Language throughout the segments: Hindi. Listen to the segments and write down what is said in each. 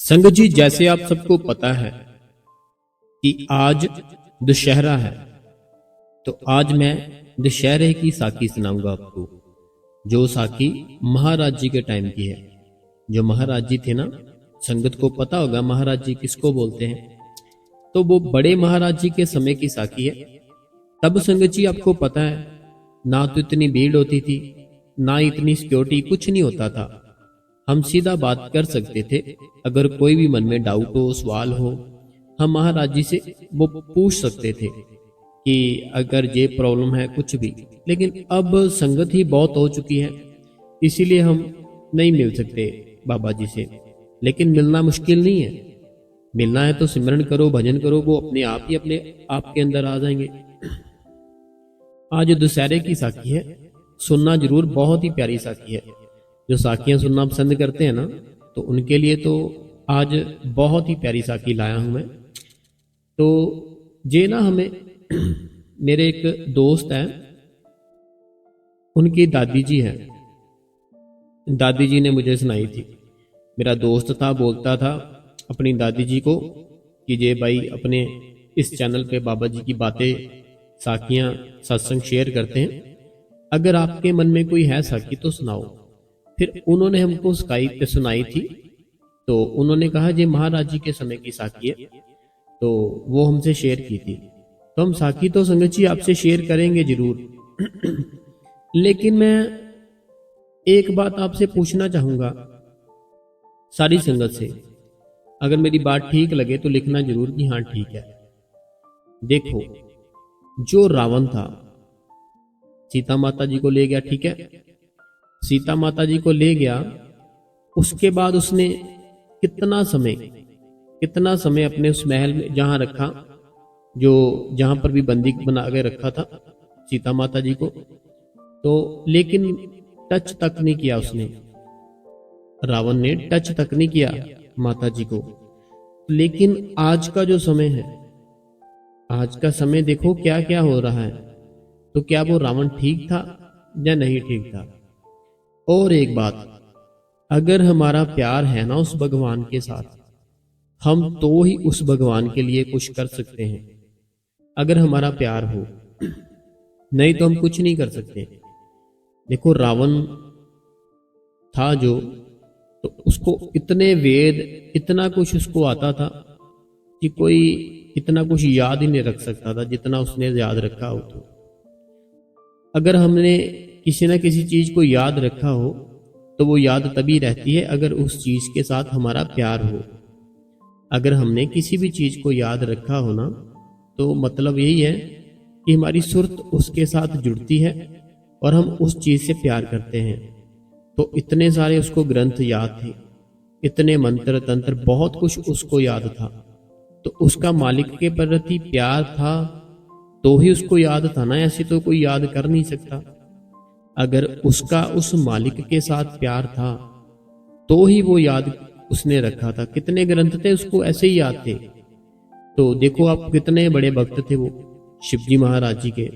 संगत जी, जैसे आप सबको पता है कि आज दशहरा है, तो आज मैं दशहरे की साखी सुनाऊंगा आपको। जो साखी महाराज जी के टाइम की है। जो महाराज जी थे ना, संगत को पता होगा महाराज जी किसको बोलते हैं। तो वो बड़े महाराज जी के समय की साखी है। तब संगत जी आपको पता है, ना तो इतनी भीड़ होती थी, ना इतनी सिक्योरिटी, कुछ नहीं होता था। हम सीधा बात कर सकते थे। अगर कोई भी मन में डाउट हो, सवाल हो, हम महाराज जी से वो पूछ सकते थे कि अगर ये प्रॉब्लम है कुछ भी। लेकिन अब संगत ही बहुत हो चुकी है, इसीलिए हम नहीं मिल सकते बाबा जी से। लेकिन मिलना मुश्किल नहीं है। मिलना है तो सिमरन करो, भजन करो, वो अपने आप ही अपने आपके अंदर आ जाएंगे। आज दशहरे की साखी है, सुनना जरूर, बहुत ही प्यारी साखी है। जो साखियां सुनना पसंद करते हैं ना, तो उनके लिए तो आज बहुत ही प्यारी साखी लाया हूं मैं। तो जे ना हमें मेरे एक दोस्त हैं, उनकी दादी जी हैं। दादी जी ने मुझे सुनाई थी। मेरा दोस्त था, बोलता था अपनी दादी जी को कि जे भाई अपने इस चैनल पे बाबा जी की बातें, साखियां, सत्संग शेयर करते हैं, अगर आपके मन में कोई है साखी तो सुनाओ। फिर उन्होंने हमको सुनाई थी। तो उन्होंने कहा जी महाराज जी के समय की साखी है, तो वो हमसे शेयर की थी। तो हम साखी तो संगत जी आपसे शेयर करेंगे जरूर। लेकिन मैं एक बात आपसे पूछना चाहूंगा, सारी संगत से। अगर मेरी बात ठीक लगे तो लिखना जरूर कि हाँ ठीक है। देखो, जो रावण था, सीता माता जी को ले गया, ठीक है। सीता माता जी को ले गया, उसके बाद उसने कितना समय अपने उस महल में जहां रखा, जो जहां पर भी बंदी बना के रखा था सीता माता जी को। तो लेकिन टच तक नहीं किया उसने, रावण ने टच तक नहीं किया माता जी को। लेकिन आज का जो समय है, आज का समय देखो क्या क्या हो रहा है। तो क्या वो रावण ठीक था या नहीं ठीक था? और एक बात, अगर हमारा प्यार है ना उस भगवान के साथ, हम तो ही उस भगवान के लिए कुछ कर सकते हैं। अगर हमारा प्यार हो, नहीं तो हम कुछ नहीं कर सकते। देखो, रावण था जो, तो उसको इतने वेद, इतना कुछ उसको आता था कि कोई इतना कुछ याद ही नहीं रख सकता था जितना उसने याद रखा हो। तो अगर हमने किसी न किसी चीज को याद रखा हो, तो वो याद तभी रहती है अगर उस चीज के साथ हमारा प्यार हो। अगर हमने किसी भी चीज को याद रखा हो ना, तो मतलब यही है कि हमारी सुरत उसके साथ जुड़ती है और हम उस चीज से प्यार करते हैं। तो इतने सारे उसको ग्रंथ याद थे, इतने मंत्र तंत्र, बहुत कुछ उसको याद था। तो उसका मालिक के प्रति प्यार था तो ही उसको याद था ना, ऐसे तो कोई याद कर नहीं सकता। अगर उसका उस मालिक के साथ प्यार था तो ही वो याद उसने रखा था। कितने ग्रंथ थे उसको ऐसे ही याद थे। तो देखो आप, कितने बड़े भक्त थे वो शिवजी महाराज जी के।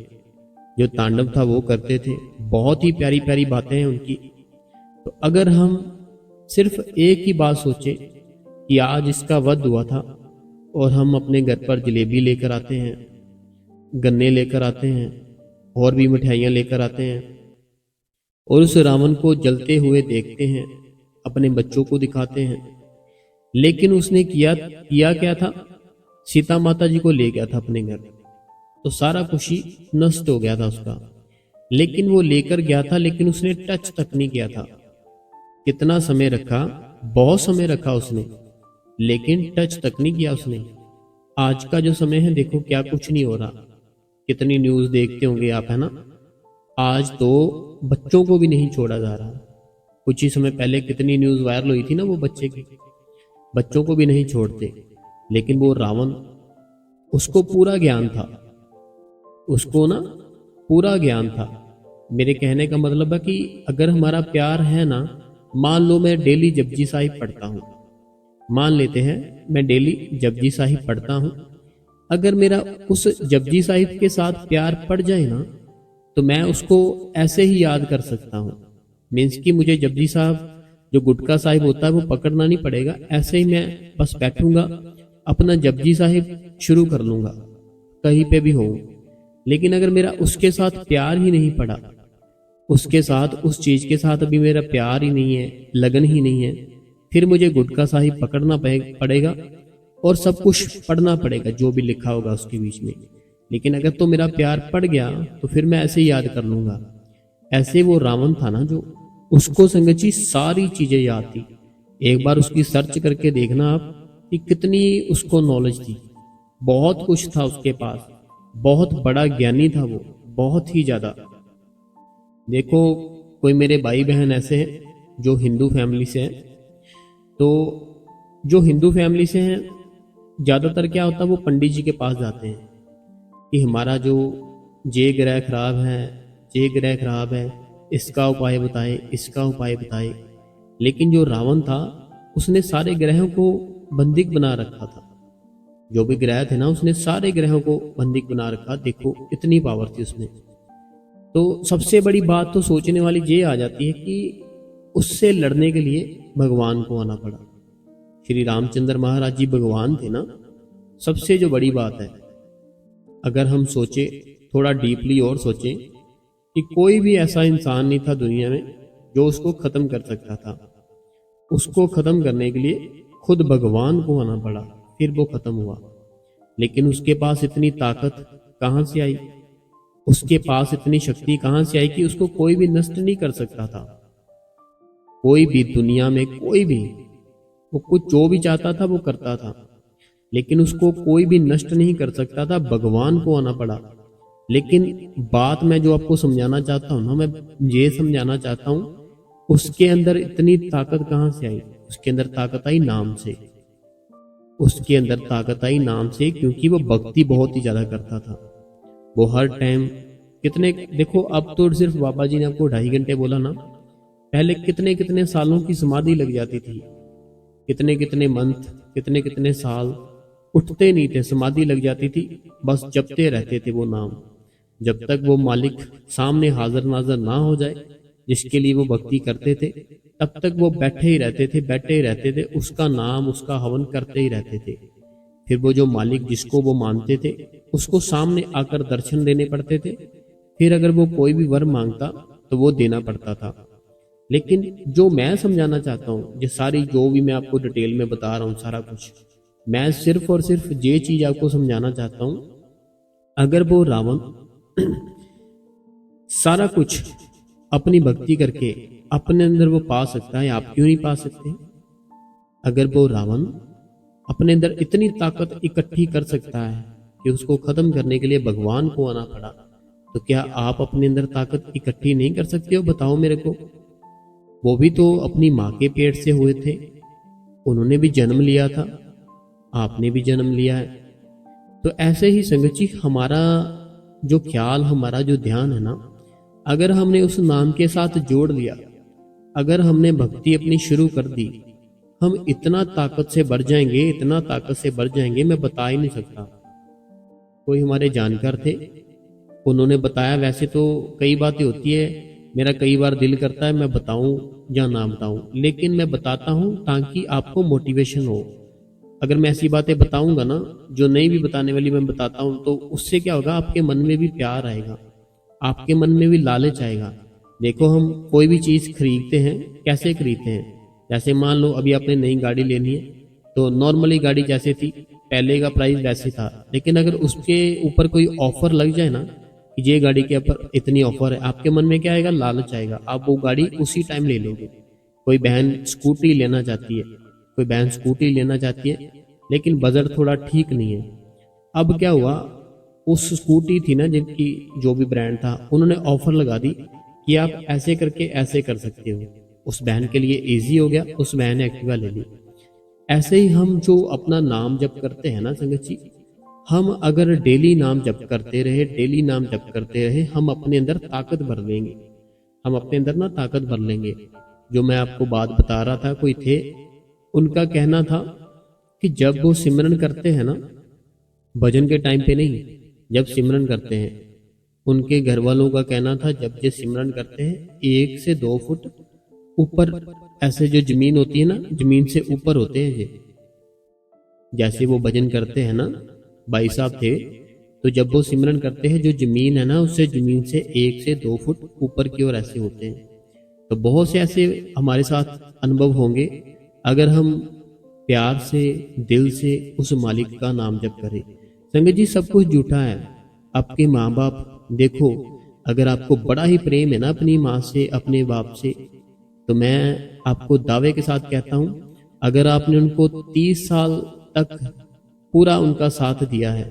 जो तांडव था वो करते थे, बहुत ही प्यारी प्यारी बातें हैं उनकी। तो अगर हम सिर्फ एक ही बात सोचे कि आज इसका वध हुआ था, और हम अपने घर पर जलेबी लेकर आते हैं, गन्ने लेकर आते हैं, और भी मिठाइयाँ लेकर आते हैं, और उस रावण को जलते हुए देखते हैं, अपने बच्चों को दिखाते हैं। लेकिन उसने किया क्या था? सीता माता जी को ले गया था अपने घर, तो सारा खुशी नष्ट हो गया था उसका। लेकिन वो लेकर गया था, लेकिन उसने टच तक नहीं किया था। कितना समय रखा? बहुत समय रखा उसने, लेकिन टच तक नहीं किया उसने। आज का जो समय है देखो क्या कुछ नहीं हो रहा। कितनी न्यूज देखते होंगे आप, है ना। आज तो बच्चों को भी नहीं छोड़ा जा रहा। कुछ ही समय पहले कितनी न्यूज वायरल हुई थी ना वो बच्चे की, बच्चों को भी नहीं छोड़ते। लेकिन वो रावण, उसको पूरा ज्ञान था, उसको ना पूरा ज्ञान था। मेरे कहने का मतलब है कि अगर हमारा प्यार है ना, मान लो मैं डेली जपजी साहिब पढ़ता हूँ, मान लेते हैं मैं डेली जपजी साहिब पढ़ता हूँ। अगर मेरा उस जपजी साहिब के साथ प्यार पड़ जाए ना, तो मैं उसको ऐसे ही याद कर सकता हूँ। मीन्स कि मुझे जपजी साहब जो गुटका साहिब होता है वो पकड़ना नहीं पड़ेगा, ऐसे ही मैं बस बैठूंगा, अपना जपजी साहिब शुरू कर लूंगा कहीं पे भी हो। लेकिन अगर मेरा उसके साथ प्यार ही नहीं पड़ा, उसके साथ उस चीज के साथ अभी मेरा प्यार ही नहीं है, लगन ही नहीं है, फिर मुझे गुटका साहिब पकड़ना पड़ेगा और सब कुछ पढ़ना पड़ेगा जो भी लिखा होगा उसके बीच में। लेकिन अगर तो मेरा प्यार पड़ गया तो फिर मैं ऐसे ही याद कर लूंगा। ऐसे वो रावण था ना, जो उसको संगत जी सारी चीजें याद थी। एक बार उसकी सर्च करके देखना आप कि कितनी उसको नॉलेज थी, बहुत कुछ था उसके पास, बहुत बड़ा ज्ञानी था वो, बहुत ही ज्यादा। देखो कोई मेरे भाई बहन ऐसे हैं जो हिंदू फैमिली से हैं, तो जो हिंदू फैमिली से हैं ज्यादातर क्या होता है, वो पंडित जी के पास जाते हैं कि हमारा जो ये ग्रह खराब है, ये ग्रह खराब है, इसका उपाय बताए, इसका उपाय बताए। लेकिन जो रावण था उसने सारे ग्रहों को बंदिक बना रखा था, जो भी ग्रह थे ना उसने सारे ग्रहों को बंदिक बना रखा। देखो इतनी पावर थी उसमें। तो सबसे बड़ी बात तो सोचने वाली ये आ जाती है कि उससे लड़ने के लिए भगवान को आना पड़ा। श्री रामचंद्र महाराज जी भगवान थे ना। सबसे जो बड़ी बात है, अगर हम सोचे थोड़ा डीपली और सोचें कि कोई भी ऐसा इंसान नहीं था दुनिया में जो उसको खत्म कर सकता था। उसको खत्म करने के लिए खुद भगवान को आना पड़ा, फिर वो खत्म हुआ। लेकिन उसके पास इतनी ताकत कहां से आई, उसके पास इतनी शक्ति कहां से आई कि उसको कोई भी नष्ट नहीं कर सकता था। कोई भी दुनिया में कोई भी, वो कुछ जो भी चाहता था वो करता था, लेकिन उसको कोई भी नष्ट नहीं कर सकता था। भगवान को आना पड़ा। लेकिन बात मैं जो आपको समझाना चाहता हूं ना, मैं ये समझाना चाहता हूं उसके अंदर इतनी ताकत कहां से आई। उसके अंदर ताकत आई नाम से, उसके अंदर ताकत आई नाम से, क्योंकि वो भक्ति बहुत ही ज्यादा करता था। वो हर टाइम कितने, देखो अब तो सिर्फ बाबा जी ने आपको 2.5 घंटे बोला ना, पहले कितने कितने सालों की समाधि लग जाती थी, कितने कितने मंथ, कितने कितने साल उठते नहीं थे, समाधि लग जाती थी, बस जपते रहते थे वो नाम। जब तक वो मालिक सामने हाजिर नाजर ना हो जाए जिसके लिए वो भक्ति करते थे, तब तक वो बैठे ही रहते थे, बैठे ही रहते थे, उसका नाम उसका हवन करते ही रहते थे। फिर वो जो मालिक जिसको वो मानते थे उसको सामने आकर दर्शन देने पड़ते थे। फिर अगर वो कोई भी वर मांगता तो वो देना पड़ता था। लेकिन जो मैं समझाना चाहता हूँ, ये सारी जो भी मैं आपको डिटेल में बता रहा हूँ सारा कुछ, मैं सिर्फ और सिर्फ ये चीज आपको समझाना चाहता हूँ। अगर वो रावण सारा कुछ अपनी भक्ति करके अपने अंदर वो पा सकता है, आप क्यों नहीं पा सकते? अगर वो रावण अपने अंदर इतनी ताकत इकट्ठी कर सकता है कि उसको खत्म करने के लिए भगवान को आना पड़ा, तो क्या आप अपने अंदर ताकत इकट्ठी नहीं कर सकते हो? बताओ मेरे को। वो भी तो अपनी माँ के पेट से हुए थे, उन्होंने भी जन्म लिया था, आपने भी जन्म लिया है। तो ऐसे ही संगत जी हमारा जो ख्याल, हमारा जो ध्यान है ना, अगर हमने उस नाम के साथ जोड़ लिया, अगर हमने भक्ति अपनी शुरू कर दी, हम इतना ताकत से बढ़ जाएंगे, इतना ताकत से बढ़ जाएंगे, मैं बता ही नहीं सकता। कोई हमारे जानकार थे, उन्होंने बताया। वैसे तो कई बातें होती है, मेरा कई बार दिल करता है मैं बताऊं या ना बताऊं, लेकिन मैं बताता हूं ताकि आपको मोटिवेशन हो। अगर मैं ऐसी बातें बताऊंगा ना जो नहीं भी बताने वाली मैं बताता हूं, तो उससे क्या होगा, आपके मन में भी प्यार आएगा, आपके मन में भी लालच आएगा। देखो हम कोई भी चीज खरीदते हैं, कैसे खरीदते हैं? जैसे मान लो अभी आपने नई गाड़ी लेनी है, तो नॉर्मली गाड़ी जैसे थी पहले का प्राइस वैसे था, लेकिन अगर उसके ऊपर कोई ऑफर लग जाए ना कि ये गाड़ी के ऊपर इतनी ऑफर है, आपके मन में क्या आएगा, लालच आएगा, आप वो गाड़ी उसी टाइम ले लोगे। कोई बहन स्कूटी लेना चाहती है, कोई बहन स्कूटी लेना चाहती है, लेकिन बजट थोड़ा ठीक नहीं है। अब क्या हुआ, उस स्कूटी थी ना जिनकी जो भी ब्रांड था, उन्होंने ऑफर लगा दी कि आप ऐसे करके ऐसे कर सकते हो। उस बहन के लिए इजी हो गया, उस बहन ने एक्टिवा ले ली। ऐसे ही हम जो अपना नाम जप करते हैं ना संगत जी, हम अगर डेली नाम जप करते रहे, डेली नाम जप करते रहे, हम अपने अंदर ताकत भर लेंगे, हम अपने अंदर ना ताकत भर लेंगे। जो मैं आपको बात बता रहा था, कोई थे, उनका कहना था कि जब वो सिमरन करते हैं ना, भजन के टाइम पे नहीं, जब सिमरन करते हैं, उनके घर वालों का कहना था जब ये सिमरन करते हैं 1 से 2 फुट ऊपर ऐसे जो जमीन होती है ना, जमीन से ऊपर होते हैं ये। जैसे वो भजन करते हैं ना, भाई साहब थे, तो जब वो सिमरन करते हैं, जो जमीन है ना, उससे जमीन से 1 से 2 फुट ऊपर की ओर ऐसे होते हैं। तो बहुत से ऐसे हमारे साथ अनुभव होंगे अगर हम प्यार से, दिल से उस मालिक का नाम जप करें। संगत जी, सब कुछ झूठा है। आपके माँ बाप देखो, अगर आपको बड़ा ही प्रेम है ना अपनी माँ से, अपने बाप से, तो मैं आपको दावे के साथ कहता हूं, अगर आपने उनको 30 साल तक पूरा उनका साथ दिया है,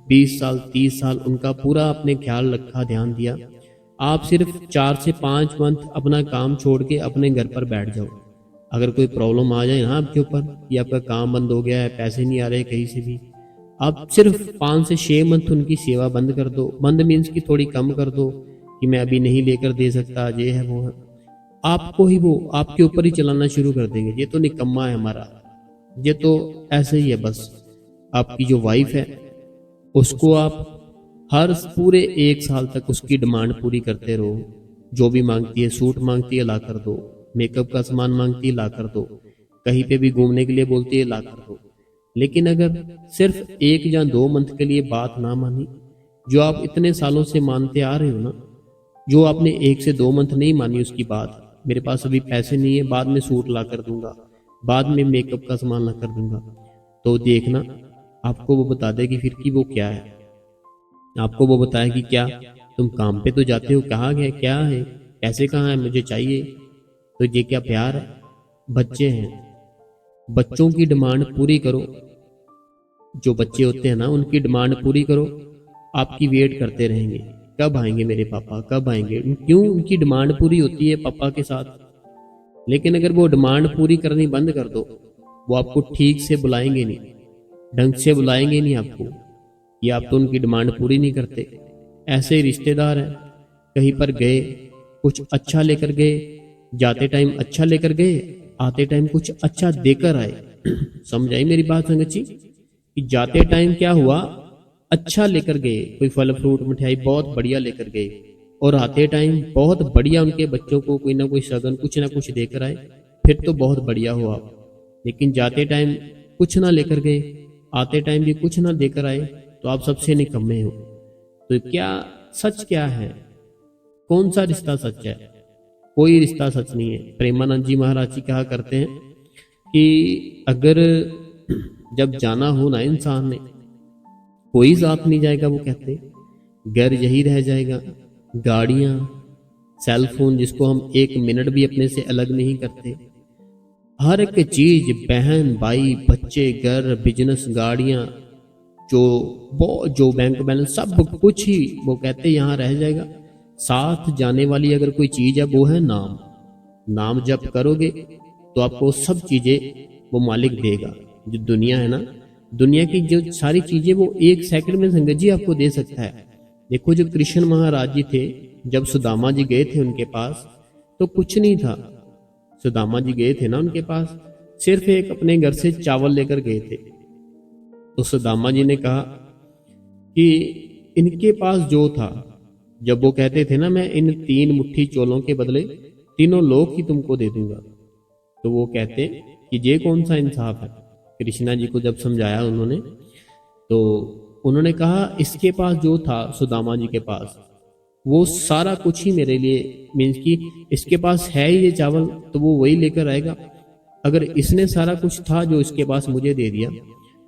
20 साल 30 साल उनका पूरा आपने ख्याल रखा, ध्यान दिया, आप सिर्फ 4 से 5 मंथ अपना काम छोड़ के अपने घर पर बैठ जाओ। अगर कोई प्रॉब्लम आ जाए ना आपके ऊपर कि आपका काम बंद हो गया है, पैसे नहीं आ रहे कहीं से भी, आप सिर्फ 5 से 6 मंथ उनकी सेवा बंद कर दो। बंद मीन्स की थोड़ी कम कर दो कि मैं अभी नहीं लेकर दे सकता, ये है वो है, आपको ही वो आपके ऊपर ही चलाना शुरू कर देंगे। ये तो निकम्मा है हमारा, ये तो ऐसे ही है बस। आपकी जो वाइफ है उसको आप हर पूरे 1 साल तक उसकी डिमांड पूरी करते रहो। जो भी मांगती है, सूट मांगती है ला कर दो, मेकअप का सामान मांगती है ला कर दो, कहीं पे भी घूमने के लिए बोलती है ला कर दो। लेकिन अगर सिर्फ 1 या 2 मंथ के लिए बात ना मानी, जो आप इतने सालों से मानते आ रहे हो ना, जो आपने 1 से 2 मंथ नहीं मानी उसकी बात, मेरे पास अभी पैसे नहीं है, बाद में सूट ला कर दूंगा, बाद में मेकअप का सामान ला कर दूंगा, तो देखना आपको वो बता देगी फिर कि वो क्या है। आपको वो बताएगी क्या तुम काम पे तो जाते हो, कहाँ गए, क्या है, पैसे कहाँ है, मुझे चाहिए। तो ये क्या प्यार है? बच्चे हैं, बच्चों की डिमांड पूरी करो। जो बच्चे होते हैं ना, उनकी डिमांड पूरी करो, आपकी वेट करते रहेंगे, कब आएंगे मेरे पापा, कब आएंगे। क्यों? उनकी डिमांड पूरी होती है पापा के साथ। लेकिन अगर वो डिमांड पूरी करनी बंद कर दो, वो आपको ठीक से बुलाएंगे नहीं, ढंग से बुलाएंगे नहीं आपको, ये आप तो उनकी डिमांड पूरी नहीं करते। ऐसे रिश्तेदार हैं, कहीं पर गए, कुछ अच्छा लेकर गए, जाते टाइम अच्छा लेकर गए, आते टाइम कुछ अच्छा देकर आए। समझ आई मेरी बात संगत जी? कि जाते टाइम क्या हुआ, अच्छा लेकर गए, कोई फल फ्रूट मिठाई बहुत बढ़िया लेकर गए, और आते टाइम बहुत बढ़िया उनके बच्चों को कोई ना कोई सगन कुछ ना कुछ देकर आए, फिर तो बहुत बढ़िया हुआ। लेकिन जाते टाइम कुछ ना लेकर गए, आते टाइम भी कुछ ना देकर आए, तो आप सबसे निकम्मे हो। तो क्या सच क्या है? कौन सा रिश्ता सच है? कोई रिश्ता सच नहीं है। प्रेमानंद जी महाराज जी कहा करते हैं कि अगर जब जाना हो ना इंसान ने, कोई साथ नहीं जाएगा, वो कहते घर यही रह जाएगा, गाड़ियां, सेल फोन जिसको हम 1 मिनट भी अपने से अलग नहीं करते, हर एक चीज, बहन भाई बच्चे, घर, बिजनेस, गाड़ियां, जो बैंक बैलेंस, सब कुछ ही वो कहते यहाँ रह जाएगा। साथ जाने वाली अगर कोई चीज है वो है नाम। नाम जप करोगे तो आपको सब चीजें वो मालिक देगा। जो दुनिया है ना, दुनिया की जो सारी चीजें वो 1 सेकंड में संगत जी आपको दे सकता है। देखो जो कृष्ण महाराज जी थे, जब सुदामा जी गए थे उनके पास, तो कुछ नहीं था। सुदामा जी गए थे ना उनके पास, सिर्फ एक अपने घर से चावल लेकर गए थे। तो सुदामा जी ने कहा कि इनके पास जो था, जब वो कहते थे ना मैं इन 3 मुट्ठी चोलों के बदले तीनों लोग ही तुमको दे दूंगा, तो वो कहते कि ये कौन सा इंसाफ है। कृष्णा जी को जब समझाया उन्होंने, तो उन्होंने कहा इसके पास जो था, सुदामा जी के पास, वो सारा कुछ ही मेरे लिए, मीन्स कि इसके पास है ही ये चावल, तो वो वही लेकर आएगा। अगर इसने सारा कुछ था जो इसके पास मुझे दे दिया,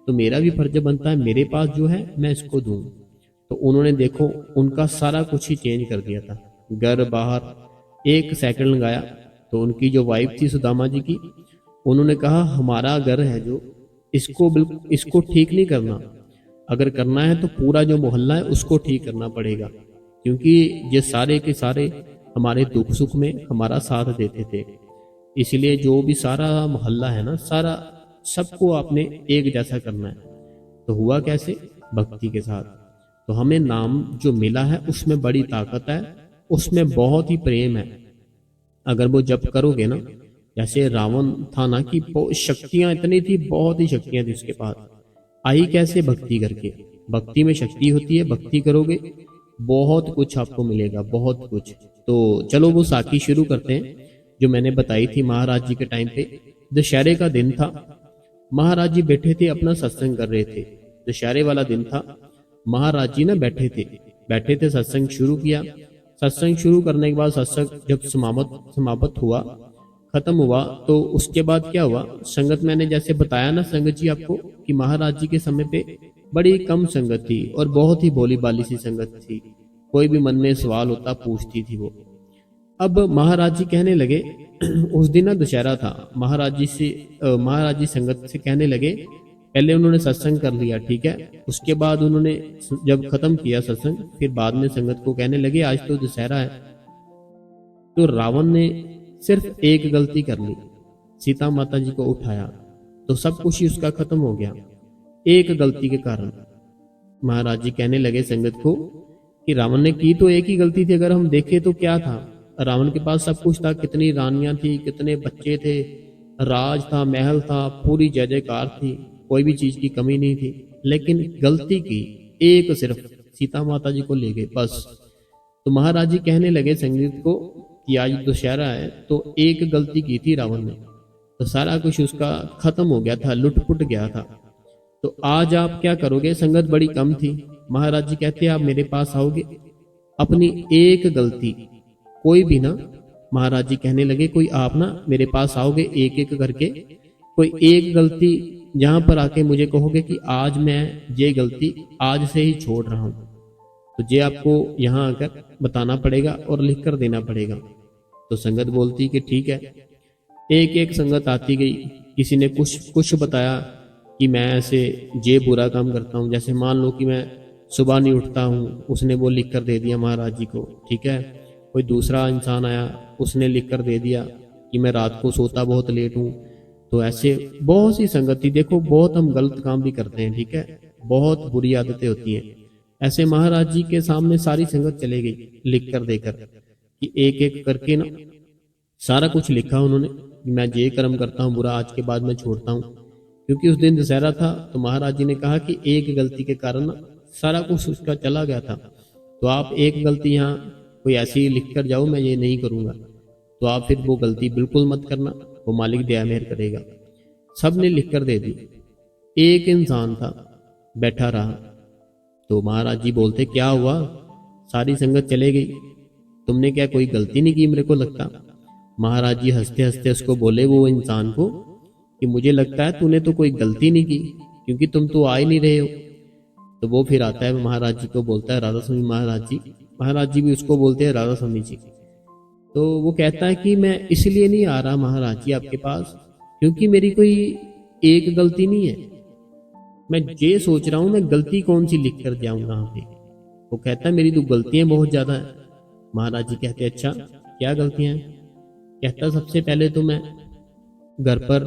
तो मेरा भी फर्ज बनता है मेरे पास जो है मैं इसको दूं। तो उन्होंने देखो उनका सारा कुछ ही चेंज कर दिया था, घर बाहर 1 सेकंड लगाया। तो उनकी जो वाइफ थी सुदामा जी की, उन्होंने कहा हमारा घर है जो, इसको बिल्कुल इसको ठीक नहीं करना, अगर करना है तो पूरा जो मोहल्ला है उसको ठीक करना पड़ेगा, क्योंकि ये सारे के सारे हमारे दुख सुख में हमारा साथ देते थे। इसलिए जो भी सारा मोहल्ला है ना, सारा सबको आपने एक जैसा करना है। तो हुआ कैसे? भक्ति के साथ। तो हमें नाम जो मिला है उसमें बड़ी ताकत है, उसमें बहुत ही प्रेम है। अगर वो जप करोगे ना, जैसे रावण था ना कि शक्तियां इतनी थी, बहुत ही शक्तियां थी उसके पास, आई कैसे? भक्ति करके। भक्ति में शक्ति होती है, भक्ति करोगे बहुत कुछ आपको मिलेगा, बहुत कुछ। तो चलो वो साखी शुरू करते हैं। जो मैंने बताई थी महाराज जी के टाइम पे। दशहरे का दिन था, महाराज जी बैठे थे अपना सत्संग कर रहे थे। दशहरे वाला दिन था, महाराज जी ना बैठे थे सत्संग शुरू किया। सत्संग शुरू करने के बाद सत्संग जब समाप्त हुआ, खत्म हुआ, तो उसके बाद क्या हुआ, संगत मैंने जैसे बताया ना संगत जी आपको कि महाराज जी के समय पे बड़ी कम संगत थी और बहुत ही भोली भाली सी संगत थी। कोई भी मन में सवाल होता पूछती थी वो। अब महाराज जी कहने लगे उस दिन ना दशहरा था, महाराज जी संगत से कहने लगे, पहले उन्होंने सत्संग कर लिया, ठीक है, उसके बाद उन्होंने जब खत्म किया सत्संग, फिर बाद में संगत को कहने लगे आज तो दशहरा है। तो रावण ने सिर्फ एक गलती कर ली, सीता माता जी को उठाया, तो सब कुछ ही उसका खत्म हो गया एक गलती के कारण। महाराज जी कहने लगे संगत को कि रावण ने की तो एक ही गलती थी, अगर हम देखें तो क्या था, रावण के पास सब कुछ था, कितनी रानियां थी, कितने बच्चे थे, राज था, महल था, पूरी जय जयकार थी, कोई भी चीज की कमी नहीं थी, लेकिन गलती की एक, सिर्फ सीता माता जी को ले गए बस। तो महाराज जी कहने लगे संगीत को कि आज दशहरा है, तो एक गलती की थी रावण ने, तो सारा कुछ उसका खत्म हो गया था, लुटपुट गया था। तो आज आप क्या करोगे, संगत बड़ी कम थी, महाराज जी कहते आप मेरे पास आओगे, अपनी एक गलती, कोई भी ना, महाराज जी कहने लगे कोई आप ना मेरे पास आओगे एक एक करके, कोई एक गलती जहां पर आके मुझे कहोगे कि आज मैं ये गलती आज से ही छोड़ रहा हूं, तो ये आपको यहाँ आकर बताना पड़ेगा और लिख कर देना पड़ेगा। तो संगत बोलती कि ठीक है। एक एक संगत आती गई, किसी ने कुछ बताया कि मैं ऐसे ये बुरा काम करता हूँ, जैसे मान लो कि मैं सुबह नहीं उठता हूँ, उसने वो लिख कर दे दिया महाराज जी को, ठीक है। कोई दूसरा इंसान आया, उसने लिख कर दे दिया कि मैं रात को सोता बहुत लेट हूँ। तो ऐसे बहुत सी संगत थी, देखो बहुत हम गलत काम भी करते हैं, ठीक है, बहुत बुरी आदतें होती हैं। ऐसे महाराज जी के सामने सारी संगत चले गई लिख कर देकर कि एक एक करके ना सारा कुछ लिखा उन्होंने, मैं ये कर्म करता हूँ बुरा, आज के बाद मैं छोड़ता हूँ। क्योंकि उस दिन दशहरा था, तो महाराज जी ने कहा कि एक गलती के कारण ना सारा कुछ उसका चला गया था, तो आप एक गलती यहाँ कोई ऐसी लिख कर जाओ, मैं ये नहीं करूंगा, तो आप फिर वो गलती बिल्कुल मत करना, वो मालिक दया मेहर करेगा। सब ने लिख कर दे दी, एक इंसान था बैठा रहा। तो महाराज जी बोलते क्या हुआ, सारी संगत चले गई, तुमने क्या कोई गलती नहीं की मेरे को लगता। महाराज जी हंसते हंसते उसको बोले वो इंसान को कि मुझे लगता है तूने तो कोई गलती नहीं की, क्योंकि तुम तो आ ही नहीं रहे हो। तो वो फिर आता है महाराज जी को बोलता है राधा स्वामी महाराज जी भी उसको बोलते हैं राधा स्वामी जी। तो वो कहता है कि मैं इसलिए नहीं आ रहा महाराज जी आपके पास, क्योंकि मेरी कोई एक गलती नहीं है, मैं ये सोच रहा हूं मैं गलती कौन सी लिख कर जाऊं यहाँ पे। वो कहता है मेरी तो गलतियां बहुत ज्यादा है। महाराज जी कहते अच्छा क्या गलतियां हैं। कहता सबसे पहले तो मैं घर पर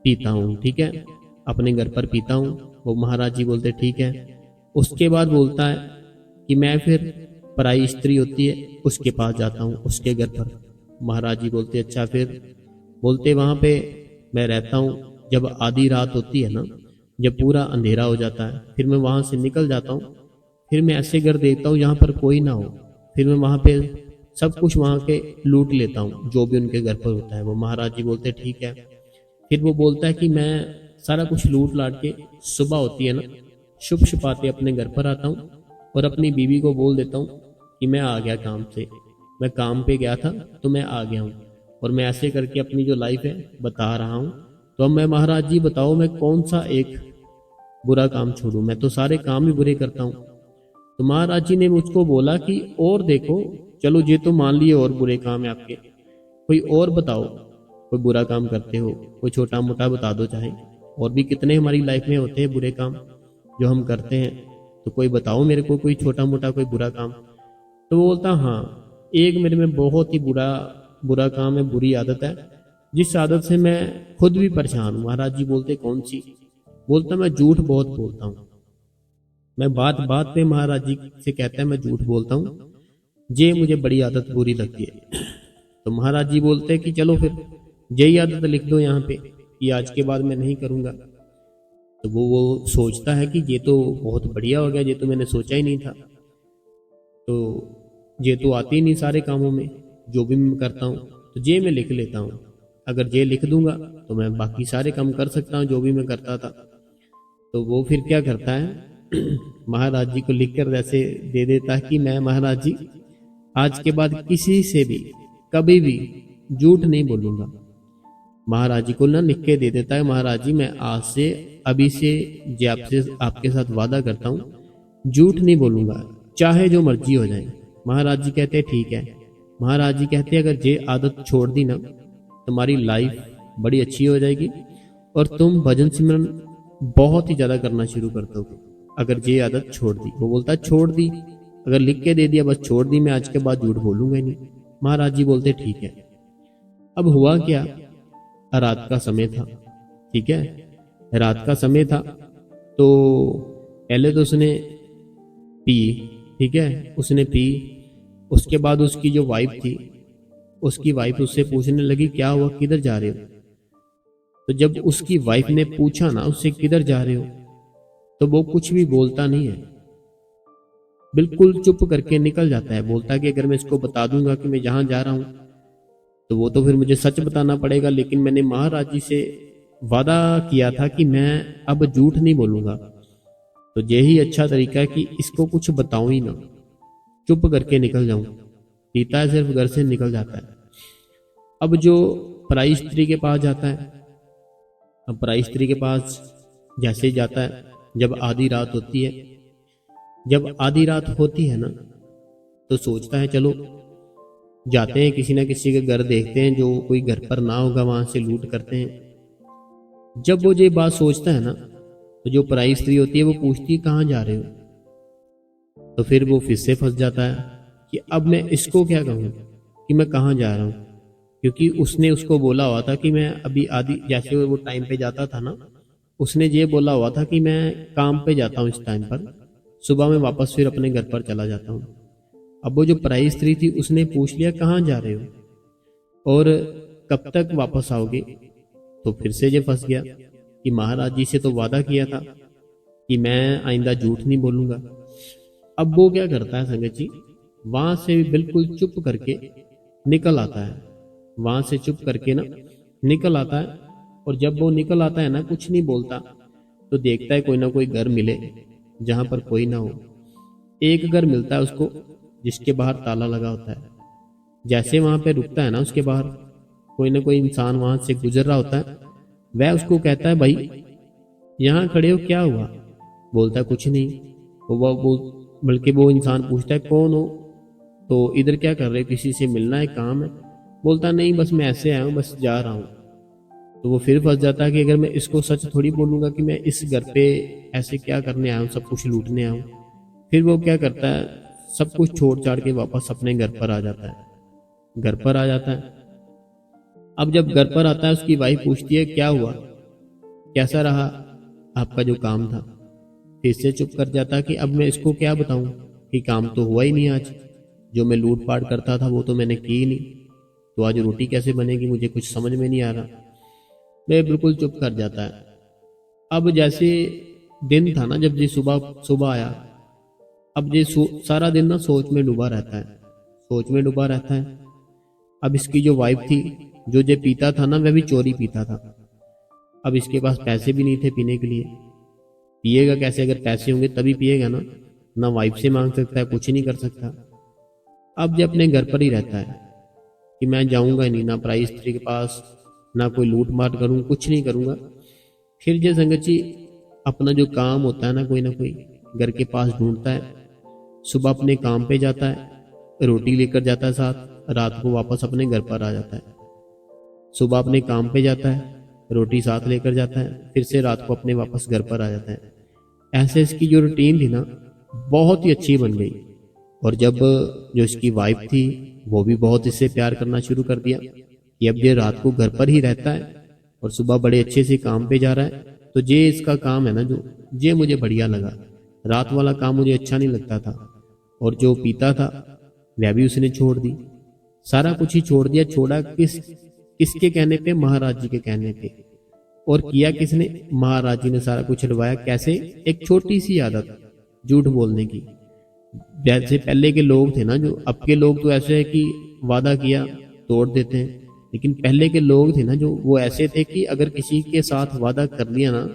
पीता हूँ, ठीक है, अपने घर पर पीता हूँ। वो महाराज जी बोलते ठीक है। उसके बाद बोलता है कि मैं फिर पराई स्त्री होती है उसके पास जाता हूँ, उसके घर पर। महाराज जी बोलते अच्छा फिर। बोलते वहां पे मैं रहता हूँ, जब आधी रात होती है ना, जब पूरा अंधेरा हो जाता है, फिर मैं वहां से निकल जाता हूँ, फिर मैं ऐसे घर देखता हूँ जहां पर कोई ना हो, फिर मैं वहां पे सब कुछ वहां के लूट लेता हूँ जो भी उनके घर पर होता है। वो महाराज जी बोलते ठीक है। फिर वो बोलता है कि मैं सारा कुछ लूट लाट के सुबह होती है ना, शुभ छुपाते अपने घर पर आता हूँ और अपनी बीवी को बोल देता हूँ कि मैं आ गया काम से, मैं काम पे गया था तो मैं आ गया हूँ, और मैं ऐसे करके अपनी जो लाइफ है बता रहा हूँ। तो अब मैं महाराज जी बताओ मैं कौन सा एक बुरा काम छोड़ूं, मैं तो सारे काम ही बुरे करता हूँ। तो महाराज जी ने मुझको बोला कि और देखो, चलो ये तो मान लिए और बुरे काम है आपके, कोई और बताओ, कोई बुरा काम करते हो, कोई छोटा मोटा बता दो चाहे, और भी कितने हमारी लाइफ में होते हैं बुरे काम जो हम करते हैं, तो कोई बताओ मेरे को कोई छोटा मोटा कोई बुरा काम। तो वो बोलता हाँ एक मेरे में बहुत ही बुरा काम है, बुरी आदत है, जिस आदत से मैं खुद भी परेशान हूँ। महाराज जी बोलते कौन सी। बोलता मैं झूठ बहुत बोलता हूँ, मैं बात बात पे महाराज जी से कहता है मैं झूठ बोलता हूँ, ये मुझे बड़ी आदत बुरी लगती है। तो महाराज जी बोलते हैं कि चलो फिर यही आदत लिख दो यहाँ पे कि आज के बाद मैं नहीं करूंगा। तो वो सोचता है कि ये तो बहुत बढ़िया हो गया, ये तो मैंने सोचा ही नहीं था, तो ये तो आती ही नहीं सारे कामों में जो भी मैं करता हूँ। तो ये मैं लिख लेता हूँ, अगर ये लिख दूंगा तो मैं बाकी सारे काम कर सकता हूँ जो भी मैं करता था। तो वो फिर क्या करता है महाराज जी को लिखकर ऐसे दे देता है कि मैं महाराज जी आज के बाद किसी से भी कभी भी झूठ नहीं बोलूंगा। महाराज जी को ना लिख के दे देता है, महाराज जी मैं आज से अभी से जी आपसे आपके साथ वादा करता हूँ झूठ नहीं बोलूंगा, चाहे जो मर्जी हो जाए। महाराज जी कहते हैं ठीक है। महाराज जी कहते हैं अगर ये आदत छोड़ दी ना तुम्हारी लाइफ बड़ी अच्छी हो जाएगी और तुम भजन सिमरन बहुत ही ज्यादा करना शुरू कर दोगे अगर ये आदत छोड़ दी। वो बोलता है छोड़ दी, अगर लिख के दे दिया बस छोड़ दी, मैं आज के बाद झूठ बोलूंगा ही नहीं। महाराज जी बोलते ठीक है। अब हुआ क्या, रात का समय था, ठीक है, रात का समय था। तो पहले तो उसने पी, ठीक है, उसने पी। उसके बाद उसकी जो वाइफ थी, उसकी वाइफ उससे पूछने लगी क्या हुआ, किधर जा रहे हो। तो जब उसकी वाइफ ने पूछा ना उससे किधर जा रहे हो, तो वो कुछ भी बोलता नहीं है, बिल्कुल चुप करके निकल जाता है। बोलता है कि अगर मैं इसको बता दूंगा कि मैं जहां जा रहा हूं तो वो तो फिर मुझे सच बताना पड़ेगा, लेकिन मैंने महाराज जी से वादा किया था कि मैं अब झूठ नहीं बोलूंगा। तो यही अच्छा तरीका है कि इसको कुछ बताऊं ही ना, चुप करके निकल जाऊं। पीता है सिर्फ, घर से निकल जाता है। अब जो पराई स्त्री के पास जाता है, अब पराई स्त्री के पास जैसे ही जाता है, जब आधी रात होती है, जब आधी रात होती है ना तो सोचता है चलो जाते हैं किसी ना किसी के घर, देखते हैं जो कोई घर पर ना होगा वहां से लूट करते हैं। जब वो ये बात सोचता है ना तो जो पराई स्त्री होती है वो पूछती है कहाँ जा रहे हो। तो फिर वो फिर से फंस जाता है कि अब मैं इसको क्या कहूँ कि मैं कहाँ जा रहा हूँ, क्योंकि उसने उसको बोला हुआ था कि मैं अभी आधी, जैसे वो टाइम पे जाता था ना, उसने ये बोला हुआ था कि मैं काम पे जाता हूँ इस टाइम पर, सुबह में वापस फिर अपने घर पर चला जाता हूँ। अब वो जो पराई स्त्री थी उसने पूछ लिया कहाँ जा रहे हो और कब तक वापस आओगे। तो फिर से ये फंस गया कि महाराज जी से तो वादा किया था कि मैं आइंदा झूठ नहीं बोलूंगा। अब वो क्या करता है संगत जी, वहां से बिल्कुल चुप करके निकल आता है, वहां से चुप करके ना निकल आता है। और जब वो निकल आता है ना, कुछ नहीं बोलता, तो देखता है कोई ना कोई घर मिले जहां पर कोई ना हो। एक घर मिलता है उसको जिसके बाहर ताला लगा होता है। जैसे वहां पे रुकता है ना, उसके बाहर कोई ना कोई इंसान वहां से गुजर रहा होता है। वह उसको कहता है भाई यहाँ खड़े हो, क्या हुआ। बोलता है कुछ नहीं। वो बल्कि वो इंसान पूछता है कौन हो, तो इधर क्या कर रहे हो, किसी से मिलना है, काम है। बोलता नहीं बस मैं ऐसे आया हूँ, बस जा रहा हूँ। तो वो फिर फंस जाता है कि अगर मैं इसको सच थोड़ी बोलूंगा कि मैं इस घर पे ऐसे क्या करने आया हूँ, सब कुछ लूटने आया हूँ। फिर वो क्या करता है, सब कुछ छोड़ छाड़ के वापस अपने घर पर आ जाता है, घर पर आ जाता है। अब जब घर पर आता है उसकी वाइफ पूछती है क्या हुआ, कैसा रहा आपका जो काम था। फिर से चुप कर जाता कि अब मैं इसको क्या बताऊं कि काम तो हुआ ही नहीं आज, जो मैं लूट पाट करता था वो तो मैंने की ही नहीं, तो आज रोटी कैसे बनेगी, मुझे कुछ समझ में नहीं आ रहा। मैं बिल्कुल चुप कर जाता है। अब जैसे दिन था ना, जब ये सुबह सुबह आया, अब ये सारा दिन ना सोच में डूबा रहता है, सोच में डूबा रहता है। अब इसकी जो वाइफ थी, जो ये पीता था ना, वह भी चोरी पीता था। अब इसके पास पैसे भी नहीं थे पीने के लिए, पिएगा कैसे, अगर पैसे होंगे तभी पिएगा ना वाइफ से मांग सकता है, कुछ नहीं कर सकता। अब ये अपने घर पर ही रहता है कि मैं जाऊंगा नहीं ना पराई स्त्री के पास, ना कोई लूट मार करूंगा, कुछ नहीं करूंगा। फिर जो संगत जी अपना जो काम होता है ना, कोई घर के पास ढूंढता है। सुबह अपने काम पे जाता है, रोटी लेकर जाता है साथ, रात को वापस अपने घर पर आ जाता है। सुबह अपने काम पे जाता है, रोटी साथ लेकर जाता है, फिर से रात को अपने वापस घर पर आ जाता है। ऐसे इसकी जो रूटीन थी ना बहुत ही अच्छी बन गई। और जब जो इसकी वाइफ थी वो भी बहुत इससे प्यार करना शुरू कर दिया कि अब ये रात को घर पर ही रहता है और सुबह बड़े अच्छे से काम पे जा रहा है। तो ये इसका काम है ना, जो ये मुझे बढ़िया लगा। रात वाला काम मुझे अच्छा नहीं लगता था। और जो पीता था वह भी उसने छोड़ दी, सारा कुछ ही छोड़ दिया। छोड़ा किसके कहने पे, महाराज जी के कहने पे। और किया किसने, महाराज जी ने सारा कुछ छुड़वाया। कैसे, एक छोटी सी आदत झूठ बोलने की। जैसे पहले के लोग थे ना, जो अब के लोग तो ऐसे है कि वादा किया तोड़ देते हैं, लेकिन पहले के लोग थे ना जो, वो ऐसे थे कि अगर किसी के साथ वादा कर लिया ना,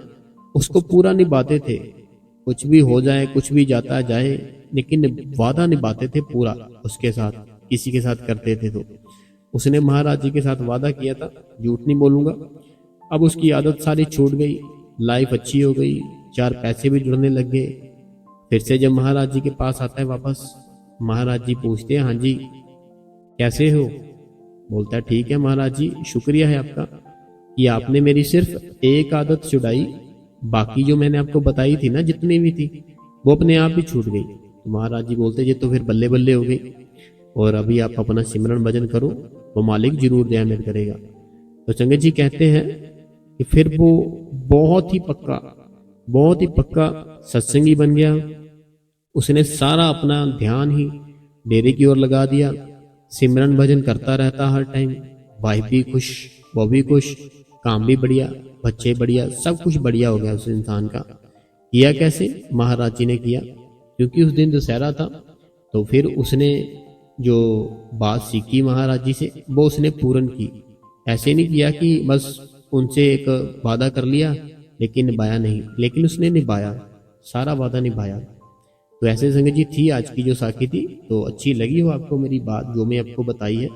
उसको पूरा निभाते थे। कुछ भी हो जाए, कुछ भी जाता जाए, लेकिन वादा निभाते थे पूरा। उसके साथ किसी के साथ करते थे तो उसने महाराज जी के साथ वादा किया था, झूठ नहीं बोलूंगा। अब उसकी आदत सारी छूट गई, लाइफ अच्छी हो गई, चार पैसे भी जुड़ने लग गए। फिर से जब महाराज जी के पास आता है वापस, महाराज जी पूछते हैं, हाँ जी कैसे हो? बोलता है ठीक है महाराज जी, शुक्रिया है आपका कि आपने मेरी सिर्फ एक आदत छुड़ाई, बाकी जो मैंने आपको बताई थी ना जितनी भी थी वो अपने आप ही छूट गई। तो महाराज जी बोलते ये तो फिर बल्ले बल्ले हो गई, और अभी आप अपना सिमरन भजन करो, वो मालिक जरूर दयामय करेगा। तो संगत जी कहते हैं कि फिर वो बहुत ही पक्का सत्संगी बन गया। उसने सारा अपना ध्यान ही डेरे की ओर लगा दिया, सिमरन भजन करता रहता हर टाइम। वाइफ भी खुश, वो भी खुश, काम भी बढ़िया, बच्चे बढ़िया, सब कुछ बढ़िया हो गया उस इंसान का। किया कैसे? महाराज जी ने किया, क्योंकि उस दिन दशहरा था। तो फिर उसने जो बात सीखी महाराज जी से वो उसने पूर्ण की। ऐसे नहीं किया कि बस उनसे एक वादा कर लिया लेकिन निभाया नहीं, लेकिन उसने निभाया, सारा वादा निभाया। तो ऐसे संगत जी थी आज की जो साखी थी। तो अच्छी लगी हो आपको मेरी बात जो मैं आपको बताई है,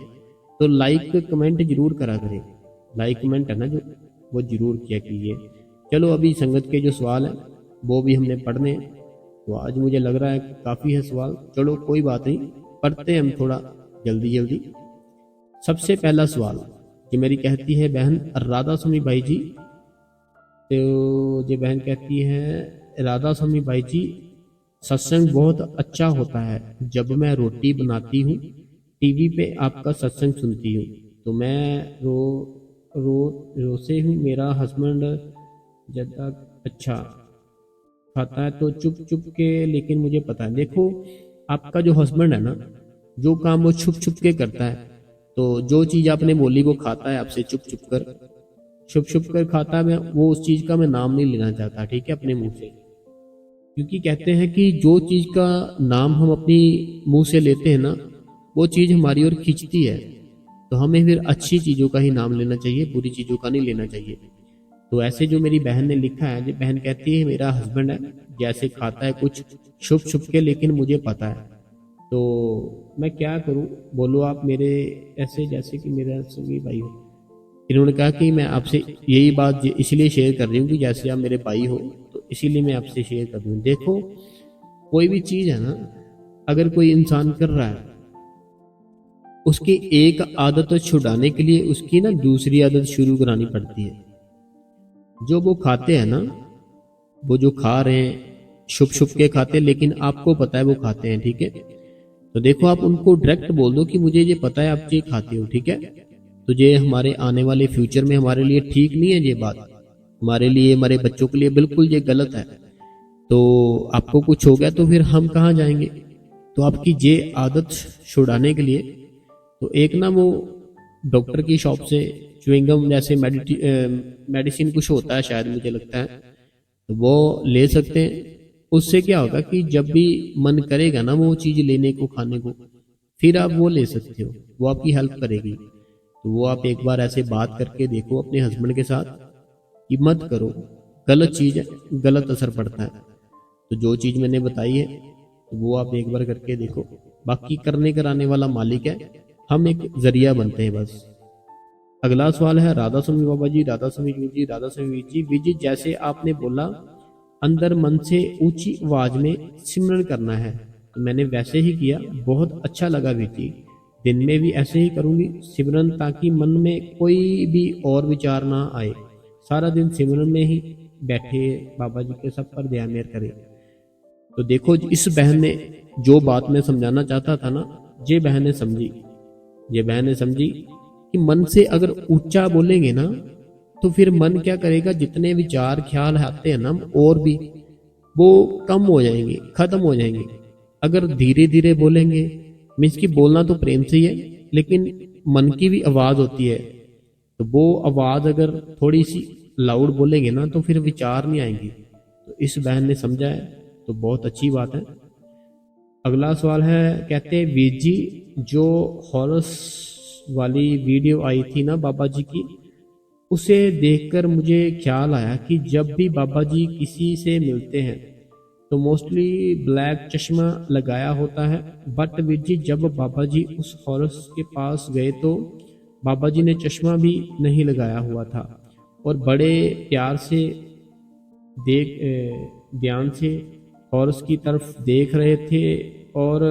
तो लाइक कमेंट जरूर करा करें। लाइक कमेंट है ना जो, वो जरूर किया कीजिए। चलो अभी संगत के जो सवाल हैं वो भी हमने पढ़ने हैं। तो आज मुझे लग रहा है कि काफ़ी है सवाल, चलो कोई बात नहीं, पढ़ते हैं हम थोड़ा जल्दी जल्दी। सबसे पहला सवाल जो मेरी कहती है बहन राधा स्वामी भाई जी, तो ये बहन कहती है राधा स्वामी भाई जी, सत्संग बहुत अच्छा होता है। जब मैं रोटी बनाती हूँ टीवी पे आपका सत्संग सुनती हूँ, तो मैं रो रो रोसे हूँ। मेरा हस्बैंड जब तक अच्छा खाता है तो चुप चुप के, लेकिन मुझे पता है। देखो आपका जो हस्बैंड है ना, जो काम वो छुप छुप के करता है, तो जो चीज आपने बोली वो खाता है आपसे छुप छुप कर खाता है। मैं वो उस चीज का मैं नाम नहीं लेना चाहता, ठीक है, अपने मुंह से। क्योंकि कहते हैं कि जो चीज का नाम हम अपनी मुंह से लेते हैं ना, वो चीज हमारी ओर खींचती है। तो हमें फिर अच्छी चीजों का ही नाम लेना चाहिए, बुरी चीजों का नहीं लेना चाहिए। तो ऐसे जो मेरी बहन ने लिखा है, जो बहन कहती है मेरा हस्बैंड है जैसे खाता है कुछ छुप छुप के, लेकिन मुझे पता है। तो मैं क्या करूं, बोलो आप मेरे ऐसे जैसे कि मेरा सगी भाई हो। इन्होंने कहा कि मैं आपसे यही बात इसलिए शेयर कर रही हूँ कि जैसे आप मेरे भाई हो, तो इसीलिए मैं आपसे शेयर कर रही हूँ। देखो कोई भी चीज है ना, अगर कोई इंसान कर रहा है, उसकी एक आदत छुड़ाने के लिए उसकी ना दूसरी आदत शुरू करानी पड़ती है। जो वो खाते हैं ना, वो जो खा रहे हैं छुप छुप के खाते हैं, लेकिन आपको पता है वो खाते हैं, ठीक है। तो देखो आप उनको डायरेक्ट बोल दो कि मुझे ये पता है आप ये खाते हो, ठीक है। तो ये हमारे आने वाले फ्यूचर में हमारे लिए ठीक नहीं है, ये बात हमारे लिए, हमारे बच्चों के लिए बिल्कुल ये गलत है। तो आपको कुछ हो गया तो फिर हम कहाँ जाएंगे। तो आपकी ये आदत छुड़ाने के लिए तो एक ना वो डॉक्टर की शॉप से च्युइंगम जैसे मेडिसिन कुछ होता है शायद, मुझे लगता है, तो वो ले सकते हैं। उससे क्या होगा कि जब भी मन करेगा ना वो चीज लेने को, खाने को, फिर आप वो ले सकते हो, वो आपकी हेल्प करेगी। तो वो आप एक बार ऐसे बात करके देखो अपने हस्बैंड के साथ कि मत करो, गलत चीज है, गलत असर पड़ता है। तो जो चीज मैंने बताई है तो वो आप एक बार करके देखो। बाकी करने कराने वाला मालिक है, हम एक जरिया बनते हैं बस। अगला सवाल है राधा स्वामी बाबा जी, राधा स्वामी जी, राधा स्वामी जी विजी, जैसे आपने बोला अंदर मन से ऊंची आवाज में सिमरन करना है, तो मैंने वैसे ही किया, बहुत अच्छा लगा बेटी। दिन में भी ऐसे ही करूंगी सिमरन, ताकि मन में कोई भी और विचार ना आए। सारा दिन सिमरन में ही बैठे बाबा जी के सब पर ध्यान मेर करे। तो देखो इस बहन ने जो बात मैं समझाना चाहता था ना, ये बहन ने समझी। ये बहन ने समझी कि मन से अगर ऊंचा बोलेंगे ना, तो फिर मन क्या करेगा, जितने विचार ख्याल आते हैं ना और भी, वो कम हो जाएंगे, खत्म हो जाएंगे। अगर धीरे धीरे बोलेंगे, मीन्स की बोलना तो प्रेम से ही है, लेकिन मन की भी आवाज होती है, तो वो आवाज अगर थोड़ी सी लाउड बोलेंगे ना, तो फिर विचार नहीं आएंगे। तो इस बहन ने समझा है, तो बहुत अच्छी बात है। अगला सवाल है, कहते हैं वीर जी जो हॉरस वाली वीडियो आई थी ना बाबा जी की, उसे देखकर मुझे ख्याल आया कि जब भी बाबा जी किसी से मिलते हैं तो मोस्टली ब्लैक चश्मा लगाया होता है, बट वीर जी जब बाबा जी उस हॉर्स के पास गए तो बाबा जी ने चश्मा भी नहीं लगाया हुआ था और बड़े प्यार से ध्यान से हॉर्स की तरफ देख रहे थे और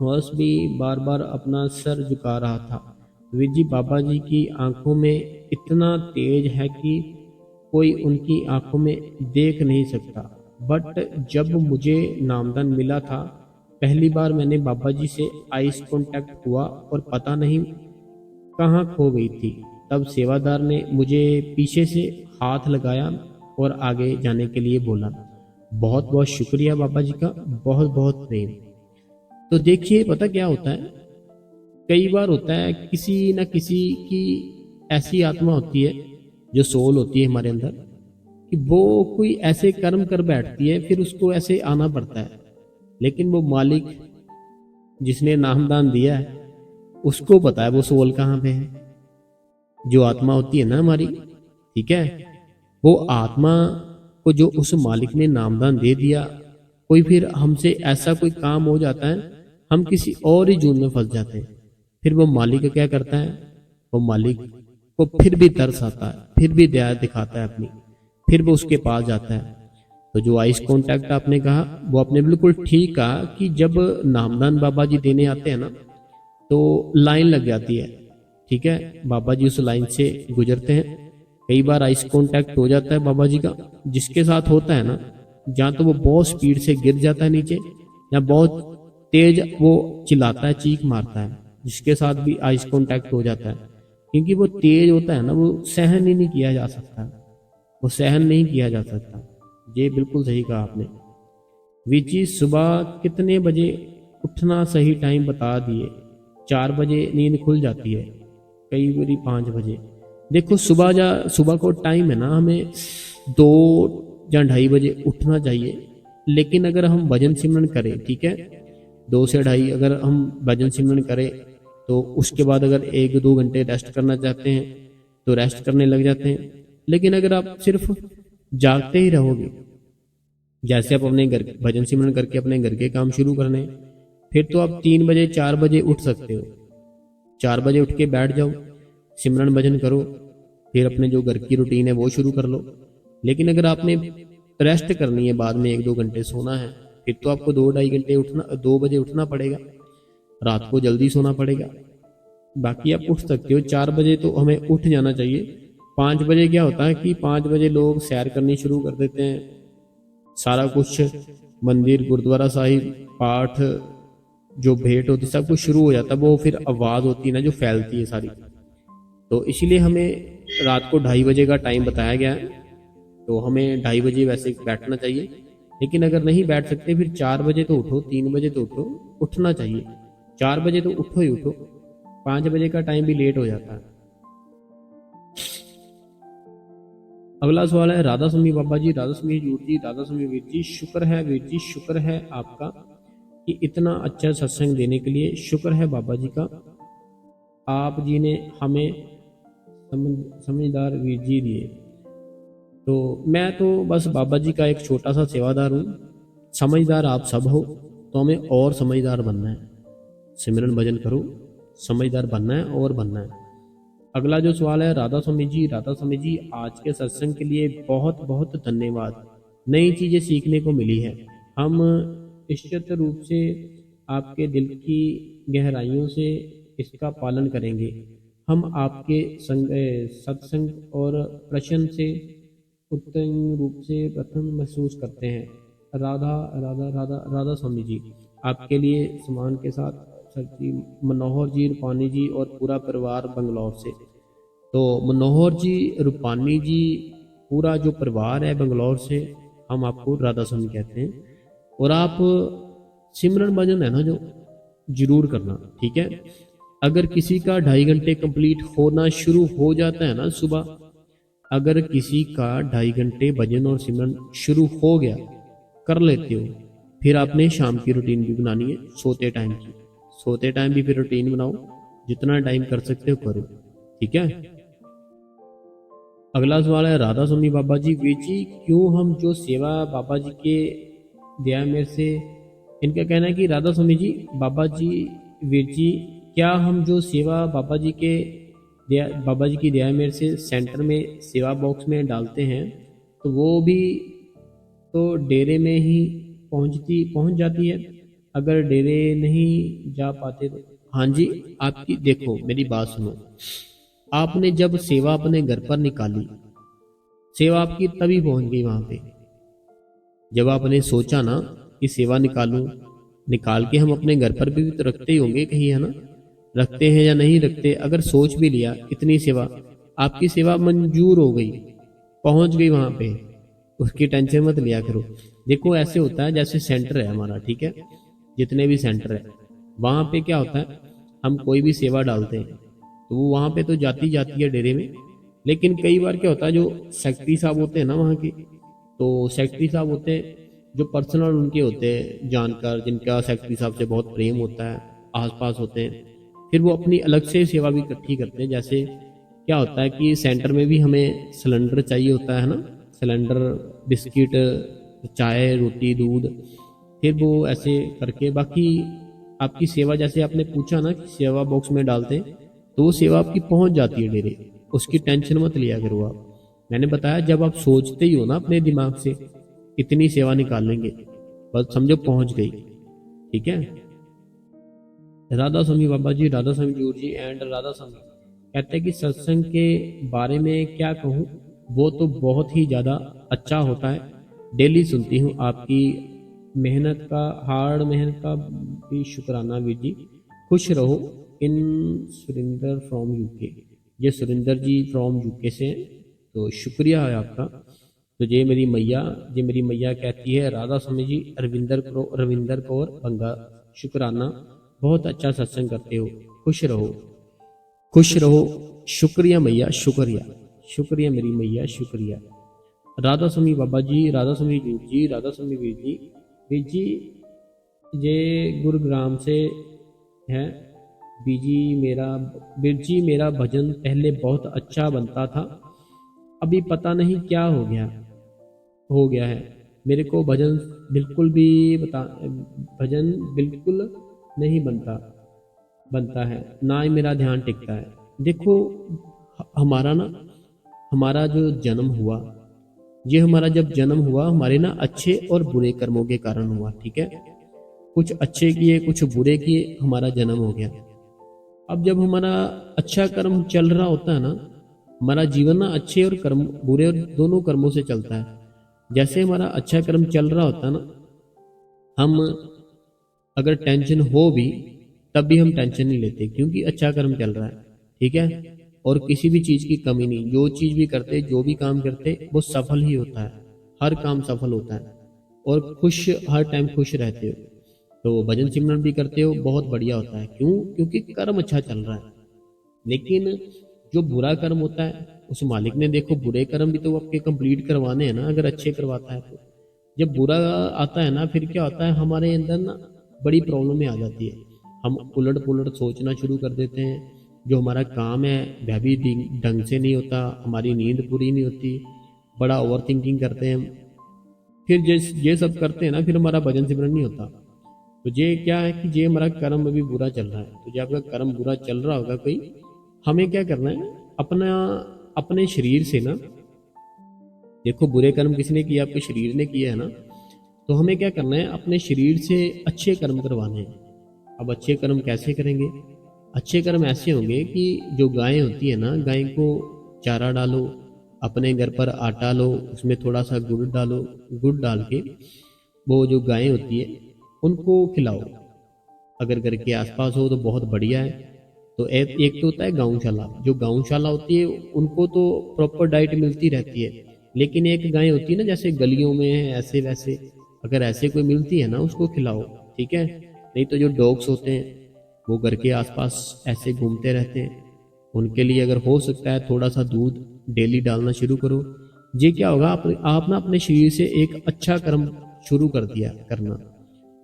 हॉर्स भी बार बार अपना सर झुका रहा था। वीर जी बाबा जी की आंखों में इतना तेज है कि कोई उनकी आंखों में देख नहीं सकता। बट जब मुझे नामदान मिला था, पहली बार मैंने बाबा जी से आइस कांटेक्ट हुआ और पता नहीं कहाँ खो गई थी। तब सेवादार ने मुझे पीछे से हाथ लगाया और आगे जाने के लिए बोला। बहुत बहुत शुक्रिया बाबा जी का, बहुत बहुत प्रेम। तो देखिए पता क्या होता है, कई बार होता है किसी न किसी की ऐसी आत्मा होती है, जो सोल होती है हमारे अंदर, कि वो कोई ऐसे कर्म कर बैठती है, फिर उसको ऐसे आना पड़ता है। लेकिन वो मालिक जिसने नामदान दिया है उसको पता है वो सोल कहाँ पे है। जो आत्मा होती है ना हमारी, ठीक है, वो आत्मा को जो उस मालिक ने नामदान दे दिया, कोई फिर हमसे ऐसा कोई काम हो जाता है, हम किसी और ही जून में फंस जाते हैं। फिर वो मालिक क्या करता है, वो मालिक को फिर भी तरस आता है, फिर भी दया दिखाता है अपनी, फिर वो उसके पास जाता है। तो जो आइस कांटेक्ट आपने कहा वो आपने बिल्कुल ठीक कहा कि जब नामदान बाबा जी देने आते हैं ना तो लाइन लग जाती है, ठीक है, बाबा जी उस लाइन से गुजरते हैं। कई बार आइस कांटेक्ट हो जाता है बाबा जी का, जिसके साथ होता है ना, जहाँ तो वो बहुत स्पीड से गिर जाता है नीचे, या बहुत तेज वो चिल्लाता है, चीख मारता है, जिसके साथ भी आइस कांटेक्ट हो जाता है, क्योंकि वो तेज होता है ना, वो सहन ही नहीं किया जा सकता, वो सहन नहीं किया जा सकता। ये बिल्कुल सही कहा आपने। विची सुबह कितने बजे उठना सही टाइम बता दिए। 4 बजे नींद खुल जाती है, कई बारी 5 बजे। देखो सुबह को टाइम है ना, हमें 2 या 2:30 बजे उठना चाहिए। लेकिन अगर हम भजन सिमरन करें, ठीक है, 2 से 2:30 अगर हम भजन सिमरन करें तो उसके बाद अगर 1-2 घंटे रेस्ट करना चाहते हैं तो रेस्ट करने लग जाते हैं। लेकिन अगर आप सिर्फ जागते ही रहोगे, जैसे आप अपने घर भजन सिमरन करके अपने घर के काम शुरू करने, फिर तो आप 3 बजे 4 बजे उठ सकते हो। 4 बजे उठ के बैठ जाओ, सिमरन भजन करो, फिर अपने जो घर की रूटीन है वो शुरू कर लो। लेकिन अगर आपने रेस्ट करनी है, बाद में 1-2 घंटे सोना है, फिर तो आपको 2-2.5 घंटे उठना, 2 बजे उठना पड़ेगा, रात को जल्दी सोना पड़ेगा। बाकी आप उठ सकते हो 4 बजे, तो हमें उठ जाना चाहिए। 5 बजे क्या होता है कि 5 बजे लोग सैर करनी शुरू कर देते हैं, सारा कुछ मंदिर गुरुद्वारा साहिब पाठ जो भेंट होती सब कुछ शुरू हो जाता है, वो फिर आवाज़ होती है ना जो फैलती है सारी। तो इसीलिए हमें रात को 2:30 बजे का टाइम बताया गया है, तो हमें 2:30 बजे वैसे बैठना चाहिए। लेकिन अगर नहीं बैठ सकते फिर 4 बजे तो उठो, 3 बजे तो उठो, उठना चाहिए। 4 बजे तो उठो ही उठो, 5 बजे का टाइम भी लेट हो जाता है। अगला सवाल है राधा स्वामी बाबा जी, राधा स्वामी यूर जी, राधा स्वामी वीर जी। शुक्र है वीर जी, शुक्र है आपका कि इतना अच्छा सत्संग देने के लिए, शुक्र है बाबा जी का, आप जी ने हमें समझदार वीर जी दिए। तो मैं तो बस बाबा जी का एक छोटा सा सेवादार हूँ। समझदार आप सब हो, तो हमें और समझदार बनना है। सिमरन भजन करो, समझदार बनना है और बनना है। अगला जो सवाल है राधा स्वामी जी, राधा स्वामी जी आज के सत्संग के लिए बहुत बहुत धन्यवाद। नई चीज़ें सीखने को मिली है। हम निश्चित रूप से आपके दिल की गहराइयों से इसका पालन करेंगे। हम आपके सत्संग और प्रश्न से उत्तम रूप से प्रथम महसूस करते हैं। राधा राधा राधा राधा स्वामी जी, आपके लिए सम्मान के साथ सर जी मनोहर जी रूपानी जी और पूरा परिवार बंगलौर से। तो मनोहर जी रूपानी जी पूरा जो परिवार है बंगलौर से, हम आपको राधा स्वामी कहते हैं। और आप सिमरन भजन है ना जो, जरूर करना, ठीक है। अगर किसी का 2.5 घंटे कंप्लीट होना शुरू हो जाता है ना सुबह, अगर किसी का 2.5 घंटे भजन और सिमरन शुरू हो गया, कर लेते हो, फिर आपने शाम की रूटीन भी बनानी है, सोते टाइम की, सोते टाइम भी फिर रूटीन बनाओ। जितना टाइम कर सकते हो करो, ठीक है। अगला सवाल है राधा स्वामी बाबा जी, वीर जी क्यों हम जो सेवा बाबा जी के दया मेरे से, इनका कहना है कि राधा स्वामी जी बाबा जी, वीर जी क्या हम जो सेवा बाबा जी के बाबा जी की दया मेरे से सेंटर में सेवा बॉक्स में डालते हैं तो वो भी तो डेरे में ही पहुंच जाती है, अगर डेरे नहीं जा पाते तो। हाँ जी, आपकी देखो मेरी बात सुनो, आपने जब सेवा अपने घर पर निकाली, सेवा आपकी तभी पहुंच गई वहां पे जब आपने सोचा ना कि सेवा निकालूं, निकाल के हम अपने घर पर भी तो रखते ही होंगे कहीं, है ना, रखते हैं या नहीं रखते, अगर सोच भी लिया इतनी सेवा, आपकी सेवा मंजूर हो गई, पहुंच गई वहां पे, उसकी टेंशन मत लिया करो। देखो ऐसे होता है जैसे सेंटर है हमारा, ठीक है, जितने भी सेंटर है वहां पे क्या होता है, हम कोई भी सेवा डालते हैं तो वो वहां पे तो जाती जाती है डेरे में, लेकिन कई बार क्या होता है जो सेक्रेटरी साहब होते हैं ना वहाँ के, तो सेक्रेटरी साहब होते हैं जो पर्सनल उनके होते हैं जानकार, जिनका सेक्रेटरी साहब से बहुत प्रेम होता है, आसपास होते हैं, फिर वो अपनी अलग से सेवा भी इकट्ठी करते हैं। जैसे क्या होता है कि सेंटर में भी हमें सिलेंडर चाहिए होता है ना, सिलेंडर, बिस्किट, चाय, रोटी, दूध, फिर वो ऐसे करके बाकी आपकी सेवा, जैसे आपने पूछा ना कि सेवा बॉक्स में डालते हैं तो वो सेवा आपकी पहुंच जाती है डेरे, उसकी टेंशन मत लिया करो आप। मैंने बताया जब आप सोचते ही हो ना अपने दिमाग से इतनी सेवा निकाल लेंगे, बस समझो पहुंच गई, ठीक है। राधा स्वामी बाबा जी, राधा स्वामी जूर जी एंड राधा स्वामी कहते हैं कि सत्संग के बारे में क्या कहूँ, वो तो बहुत ही ज़्यादा अच्छा होता है, डेली सुनती हूँ आपकी मेहनत का, हार्ड मेहनत का भी शुक्राना वीर जी, खुश रहो। इन सुरिंदर फ्रॉम यूके, ये सुरिंदर जी फ्रॉम यूके से हैं, तो शुक्रिया है आपका। तो ये मेरी मैया कहती है राधा स्वामी जी, रविंदर कौर बंगा, शुक्राना, बहुत अच्छा सत्संग करते हो, खुश रहो खुश रहो। शुक्रिया मैया, शुक्रिया शुक्रिया मेरी मैया, शुक्रिया। राधा स्वामी बाबा जी, राधा स्वामी जूर जी, राधा स्वामी वीर जी, वीर जी ये गुरुग्राम से है, वीर जी मेरा भजन पहले बहुत अच्छा बनता था, अभी पता नहीं क्या हो गया है, मेरे को भजन बिल्कुल नहीं बनता है, ना ही मेरा ध्यान टिकता है। देखो हमारा जो जन्म हुआ, ये हमारा जब जन्म हुआ हमारे ना अच्छे और बुरे कर्मों के कारण हुआ, ठीक है, कुछ अच्छे किए कुछ बुरे किए, हमारा जन्म हो गया। अब जब हमारा अच्छा कर्म चल रहा होता है ना, हमारा जीवन ना अच्छे और कर्म, बुरे और दोनों कर्मों से चलता है। जैसे हमारा अच्छा कर्म चल रहा होता है ना, हम अगर टेंशन हो भी तब भी हम टेंशन नहीं लेते क्योंकि अच्छा कर्म चल रहा है, ठीक है, और किसी भी चीज की कमी नहीं, जो चीज भी करते, जो भी काम करते वो सफल ही होता है, हर काम सफल होता है, और खुश, हर टाइम खुश रहते हो, तो भजन सिमरन भी करते हो, बहुत बढ़िया होता है। क्यों? क्योंकि कर्म अच्छा चल रहा है। लेकिन जो बुरा कर्म होता है, उस मालिक ने देखो बुरे कर्म भी तो आपके कंप्लीट करवाने हैं ना, अगर अच्छे करवाता है तो। जब बुरा आता है ना, फिर क्या होता है हमारे अंदर ना बड़ी प्रॉब्लम आ जाती है, हम उलट पुलट सोचना शुरू कर देते हैं, जो हमारा काम है वह भी ढंग से नहीं होता, हमारी नींद पूरी नहीं होती, बड़ा ओवर थिंकिंग करते हैं हम, फिर ये सब करते हैं ना, फिर हमारा भजन सिमरन नहीं होता। तो ये क्या है कि ये हमारा कर्म अभी बुरा चल रहा है, तो जब आपका कर्म बुरा चल रहा होगा कोई, हमें क्या करना है, अपने शरीर से ना, देखो बुरे कर्म किसने किया, आपके शरीर ने किया है ना, तो हमें क्या करना है, अपने शरीर से अच्छे कर्म करवाने हैं। अब अच्छे कर्म कैसे करेंगे? अच्छे कर्म ऐसे होंगे कि जो गायें होती है ना, गाय को चारा डालो, अपने घर पर आटा लो, उसमें थोड़ा सा गुड़ डालो, गुड़ डाल के वो जो गायें होती है उनको खिलाओ, अगर घर के आसपास हो तो बहुत बढ़िया है। तो एक तो होता है गौशाला, जो गौशाला होती है उनको तो प्रॉपर डाइट मिलती रहती है, लेकिन एक गाय होती है ना जैसे गलियों में ऐसे वैसे, अगर ऐसे कोई मिलती है ना उसको खिलाओ, ठीक है। नहीं तो जो डॉग्स होते हैं वो घर के आसपास ऐसे घूमते रहते हैं, उनके लिए अगर हो सकता है थोड़ा सा दूध डेली डालना शुरू करो। ये क्या होगा, आप ना अपने शरीर से एक अच्छा कर्म शुरू कर करना।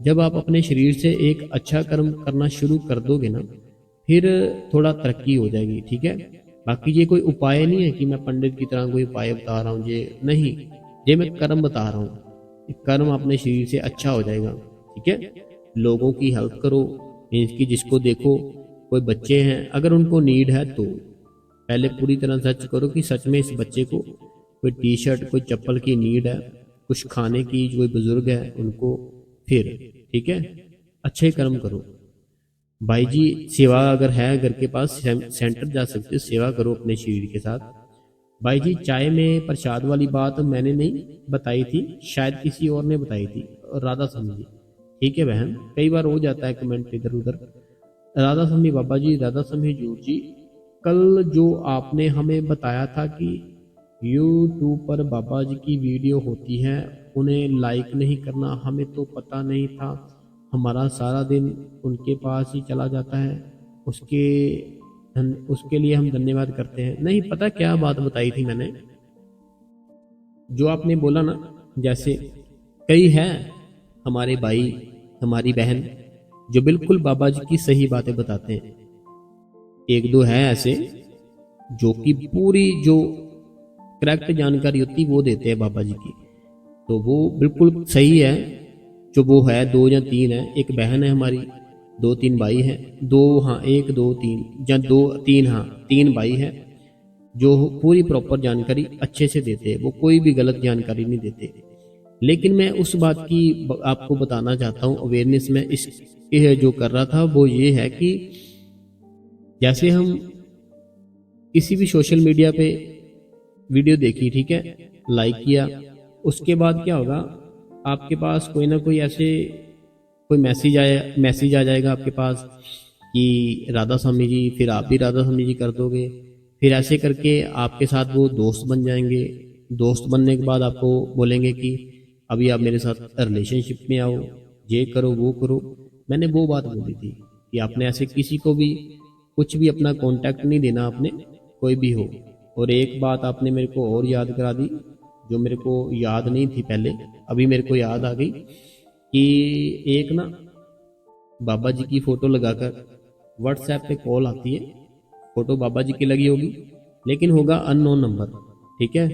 जब आप अपने शरीर से एक अच्छा कर्म करना शुरू कर दोगे ना, फिर थोड़ा तरक्की हो जाएगी। ठीक है, बाकी ये कोई उपाय नहीं है कि मैं पंडित की तरह कोई उपाय बता रहा हूँ, ये नहीं, ये मैं कर्म बता रहा हूँ। कर्म अपने शरीर से अच्छा हो जाएगा। ठीक है, लोगों की हेल्प करो, मीन्स की जिसको देखो, कोई बच्चे हैं अगर उनको नीड है तो पहले पूरी तरह सर्च करो कि सच में इस बच्चे को कोई टी शर्ट कोई चप्पल की नीड है, कुछ खाने की, कोई बुजुर्ग है उनको, फिर ठीक है अच्छे कर्म करो। भाई जी सेवा अगर है घर के पास, सेंटर जा सकते हो, सेवा करो अपने शरीर के साथ। भाई जी चाय में प्रसाद वाली बात मैंने नहीं बताई थी, शायद किसी और ने बताई थी, और राधा स्वामी जी। ठीक है बहन, कई बार हो जाता है कमेंट इधर उधर। राधा स्वामी बाबा जी, राधा स्वामी हजूर जी, कल जो आपने हमें बताया था कि यूट्यूब पर बाबा जी की वीडियो होती है, उन्हें लाइक नहीं करना, हमें तो पता नहीं था, हमारा सारा दिन उनके पास ही चला जाता है, उसके लिए हम धन्यवाद करते हैं। नहीं पता क्या बात बताई थी मैंने, जो आपने बोला ना, जैसे कई हैं हमारे भाई हमारी बहन जो बिल्कुल बाबा जी की सही बातें बताते हैं, एक दो है ऐसे जो कि पूरी जो करेक्ट जानकारी होती वो देते हैं बाबा जी की, तो वो बिल्कुल सही है। जो वो है, दो या तीन है, एक बहन है हमारी, दो तीन भाई हैं, दो हाँ एक दो तीन या दो तीन हाँ तीन भाई हैं जो पूरी प्रॉपर जानकारी अच्छे से देते हैं, वो कोई भी गलत जानकारी नहीं देते। लेकिन मैं उस बात की आपको बताना चाहता हूँ, अवेयरनेस में इस जो कर रहा था वो ये है कि जैसे हम किसी भी सोशल मीडिया पे वीडियो देखी, ठीक है, लाइक किया, उसके बाद क्या होगा, आपके पास कोई ना कोई ऐसे कोई मैसेज आ जाएगा आपके पास कि राधा स्वामी जी, फिर आप भी राधा स्वामी जी कर दोगे, फिर ऐसे करके आपके साथ वो दोस्त बन जाएंगे। दोस्त बनने के बाद आपको बोलेंगे कि अभी आप मेरे साथ रिलेशनशिप में आओ, ये करो वो करो। मैंने वो बात बोली थी कि आपने ऐसे किसी को भी कुछ भी अपना कांटेक्ट नहीं देना आपने, कोई भी हो। और एक बात आपने मेरे को और याद करा दी जो मेरे को याद नहीं थी पहले, अभी मेरे को याद आ गई कि एक ना बाबा जी की फोटो लगाकर व्हाट्सएप पे कॉल आती है, फोटो बाबा जी की लगी होगी लेकिन होगा अननोन नंबर। ठीक है,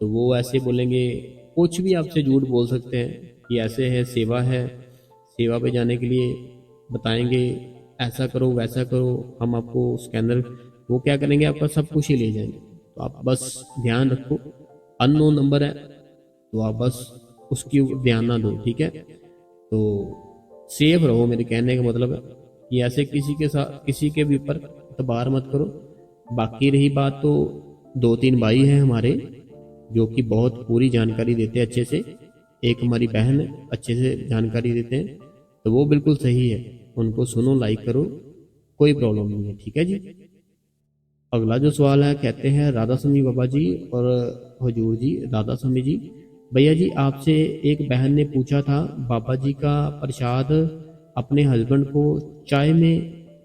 तो वो ऐसे बोलेंगे, कुछ भी आपसे झूठ बोल सकते हैं कि ऐसे है, सेवा है, सेवा पे जाने के लिए बताएंगे, ऐसा करो वैसा करो, हम आपको स्कैनर, वो क्या करेंगे आपका सब कुछ ही ले जाएंगे। तो आप बस ध्यान रखो, अननोन नंबर है तो आप बस उसकी ध्यान ना दो। ठीक है, तो सेफ रहो, मेरे कहने का मतलब है कि ऐसे किसी के साथ किसी के भी ऊपर एतबार मत करो। बाकी रही बात, तो दो तीन भाई हैं हमारे जो कि बहुत पूरी जानकारी देते हैं अच्छे से, एक हमारी बहन अच्छे से जानकारी देते हैं, तो वो बिल्कुल सही है, उनको सुनो, लाइक करो, कोई प्रॉब्लम नहीं है। ठीक है जी। अगला जो सवाल है, कहते हैं राधा स्वामी बाबा जी और हजूर जी, राधा स्वामी जी, भैया जी आपसे एक बहन ने पूछा था बाबा जी का प्रसाद अपने हस्बैंड को चाय में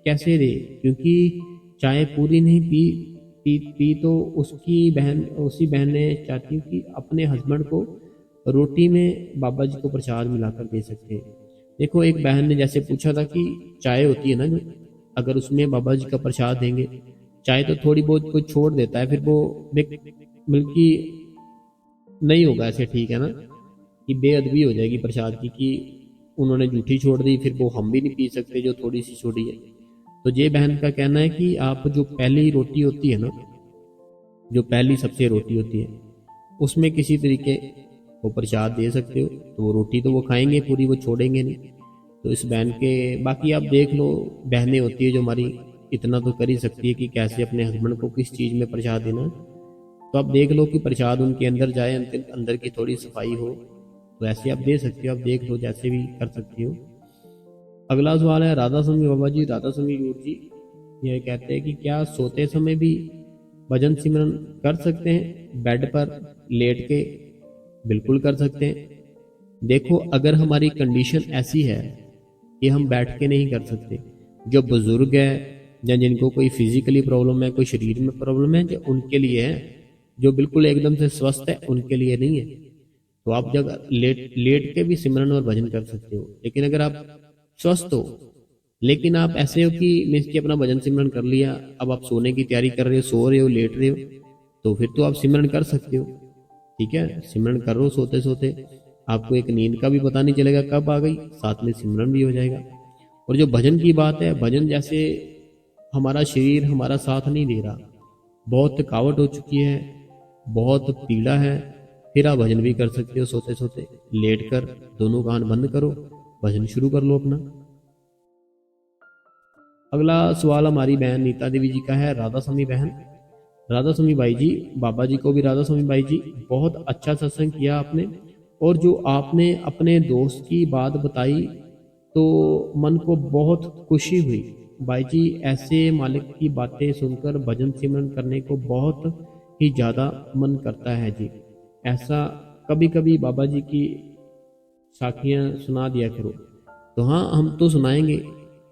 कैसे दे, क्योंकि चाय पूरी नहीं पी तो उसी बहन ने चाहती कि अपने हस्बैंड को रोटी में बाबा जी को प्रसाद मिलाकर दे सकते हैं। देखो, एक बहन ने जैसे पूछा था कि चाय होती है ना जो, अगर उसमें बाबा जी का प्रसाद देंगे, चाय तो थोड़ी बहुत कोई छोड़ देता है, फिर वो बल्कि नहीं होगा ऐसे, ठीक है ना, कि बेअदबी हो जाएगी प्रसाद की कि उन्होंने जूठी छोड़ दी, फिर वो हम भी नहीं पी सकते जो थोड़ी सी छोड़ी है। तो ये बहन का कहना है कि आप जो पहली रोटी होती है ना, जो पहली सबसे रोटी होती है, उसमें किसी तरीके वो प्रसाद दे सकते हो, तो वो रोटी तो वो खाएंगे पूरी, वो छोड़ेंगे नहीं। तो इस बहन के बाकी आप देख लो, बहनें होती है जो हमारी इतना तो कर ही सकती है कि कैसे अपने हस्बैंड को किस चीज़ में प्रसाद देना। तो आप देख लो कि प्रसाद उनके अंदर जाए, अंदर की थोड़ी सफाई हो, तो ऐसे आप दे सकते हो, आप देख लो जैसे भी कर सकते हो। अगला सवाल है राधा स्वामी बाबा जी, राधा स्वामी यूर जी, ये कहते हैं कि क्या सोते समय भी भजन सिमरन कर सकते हैं बेड पर लेट के? बिल्कुल कर सकते हैं। देखो, अगर हमारी कंडीशन ऐसी है कि हम बैठ के नहीं कर सकते, जो बुजुर्ग है या जिनको कोई फिजिकली प्रॉब्लम है, कोई शरीर में प्रॉब्लम है, जो उनके लिए है, जो बिल्कुल एकदम से स्वस्थ है उनके लिए नहीं है। तो आप जब लेट के भी सिमरन और भजन कर सकते हो। लेकिन अगर आप स्वस्थ हो लेकिन आप ऐसे हो कि मीन्स कि अपना भजन सिमरन कर लिया, अब आप सोने की तैयारी कर रहे हो, सो रहे हो, लेट रहे हो, तो फिर तो आप सिमरन कर सकते हो। ठीक है, सिमरन कर लो सोते सोते, आपको एक नींद का भी पता नहीं चलेगा कब आ गई, साथ में सिमरन भी हो जाएगा। और जो भजन की बात है, भजन जैसे हमारा शरीर हमारा साथ नहीं दे रहा, बहुत थकावट हो चुकी है, बहुत पीड़ा है, फिर आप भजन भी कर सकते हो सोते सोते, लेट कर दोनों कान बंद करो, भजन शुरू कर लो अपना। अगला सवाल हमारी बहन नीता देवी जी का है। राधा स्वामी बहन, राधा स्वामी भाई जी, बाबा जी को भी राधा स्वामी भाई जी, बहुत अच्छा सत्संग किया आपने, और जो आपने अपने दोस्त की बात बताई तो मन को बहुत खुशी हुई। भाई जी, ऐसे मालिक की बातें सुनकर भजन सिमरन करने को बहुत ही ज़्यादा मन करता है जी। ऐसा कभी कभी बाबा जी की साखियाँ सुना दिया करो। तो हाँ, हम तो सुनाएंगे।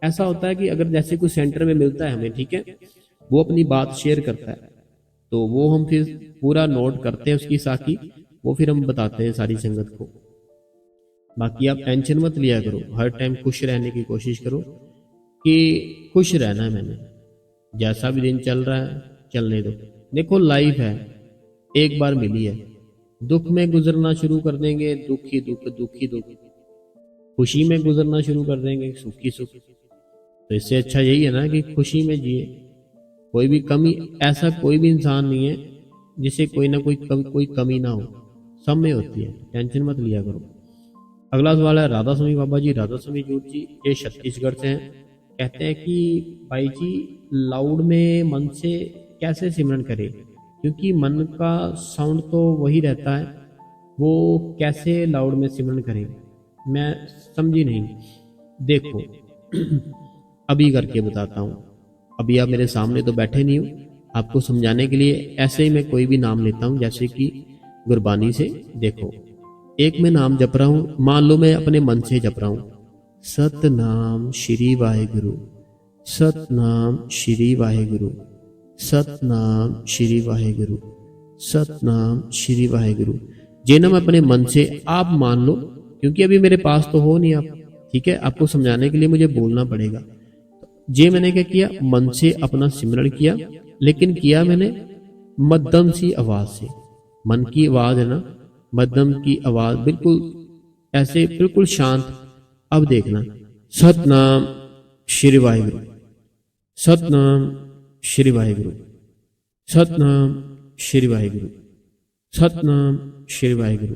ऐसा होता है कि अगर जैसे कोई सेंटर में मिलता है हमें, ठीक है, वो अपनी बात शेयर करता है, तो वो हम फिर पूरा नोट करते हैं उसकी साखी, वो फिर हम बताते हैं सारी संगत को। बाकी आप टेंशन मत लिया करो, हर टाइम खुश रहने की कोशिश करो कि खुश रहना है मैंने, जैसा भी दिन चल रहा है चलने दो। देखो लाइफ है, एक बार मिली है, दुख में गुजरना शुरू कर देंगे दुख ही दुख, दुख ही दुख, खुशी में गुजरना शुरू कर देंगे सुख ही सुख। तो इससे अच्छा यही है ना कि खुशी में जिए। कोई भी कमी, ऐसा कोई भी इंसान नहीं है जिसे कोई ना कोई कमी ना हो, सब में होती है, टेंशन मत लिया करो। अगला सवाल है राधा स्वामी बाबा जी, राधा स्वामी जूट जी, ये छत्तीसगढ़ से हैं। कहते हैं कि भाई जी, लाउड में मन से कैसे सिमरन करें, क्योंकि मन का साउंड तो वही रहता है, वो कैसे लाउड में सिमरन करें, मैं समझी नहीं। देखो अभी करके बताता हूँ, अभी आप मेरे सामने तो बैठे नहीं हो, आपको समझाने के लिए ऐसे ही मैं कोई भी नाम लेता हूँ, जैसे कि गुरबानी से। देखो, एक मैं नाम जप रहा हूँ, मान लो मैं अपने मन से जप रहा हूँ, सतनाम श्री वाहेगुरु, सतनाम श्री वाहेगुरु, सतनाम श्री वाहेगुरु, सतनाम श्री वाहेगुरु। जे ना मैं अपने मन से, आप मान लो, क्योंकि अभी मेरे पास तो हो नहीं आप, ठीक है, आपको समझाने के लिए मुझे बोलना पड़ेगा। जे मैंने क्या किया, मन से अपना सिमरण किया, लेकिन किया मैंने मध्यम सी आवाज से। मन की आवाज है ना, मध्यम की आवाज, बिल्कुल ऐसे बिल्कुल शांत। अब देखना, सतनाम श्री वाहिगुरु, सतनाम श्री वाहिगुरु, सतनाम श्री वाहिगुरु, सतनाम श्री वाहिगुरु।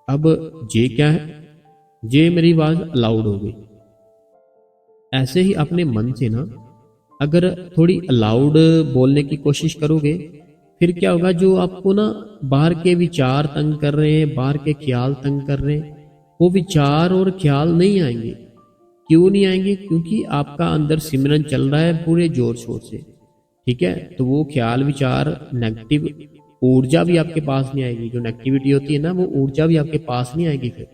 अब जे क्या है, जे मेरी आवाज लाउड हो गई। ऐसे ही अपने मन से ना अगर थोड़ी लाउड बोलने की कोशिश करोगे, फिर क्या होगा, जो आपको ना बाहर के विचार तंग कर रहे हैं, बाहर के ख्याल तंग कर रहे हैं, वो विचार और ख्याल नहीं आएंगे। क्यों नहीं आएंगे? क्योंकि आपका अंदर सिमरन चल रहा है पूरे जोर शोर से, ठीक है। तो वो ख्याल विचार, नेगेटिव ऊर्जा भी आपके पास नहीं आएगी। जो नेगेटिविटी होती है ना, वो ऊर्जा भी आपके पास नहीं आएगी फिर।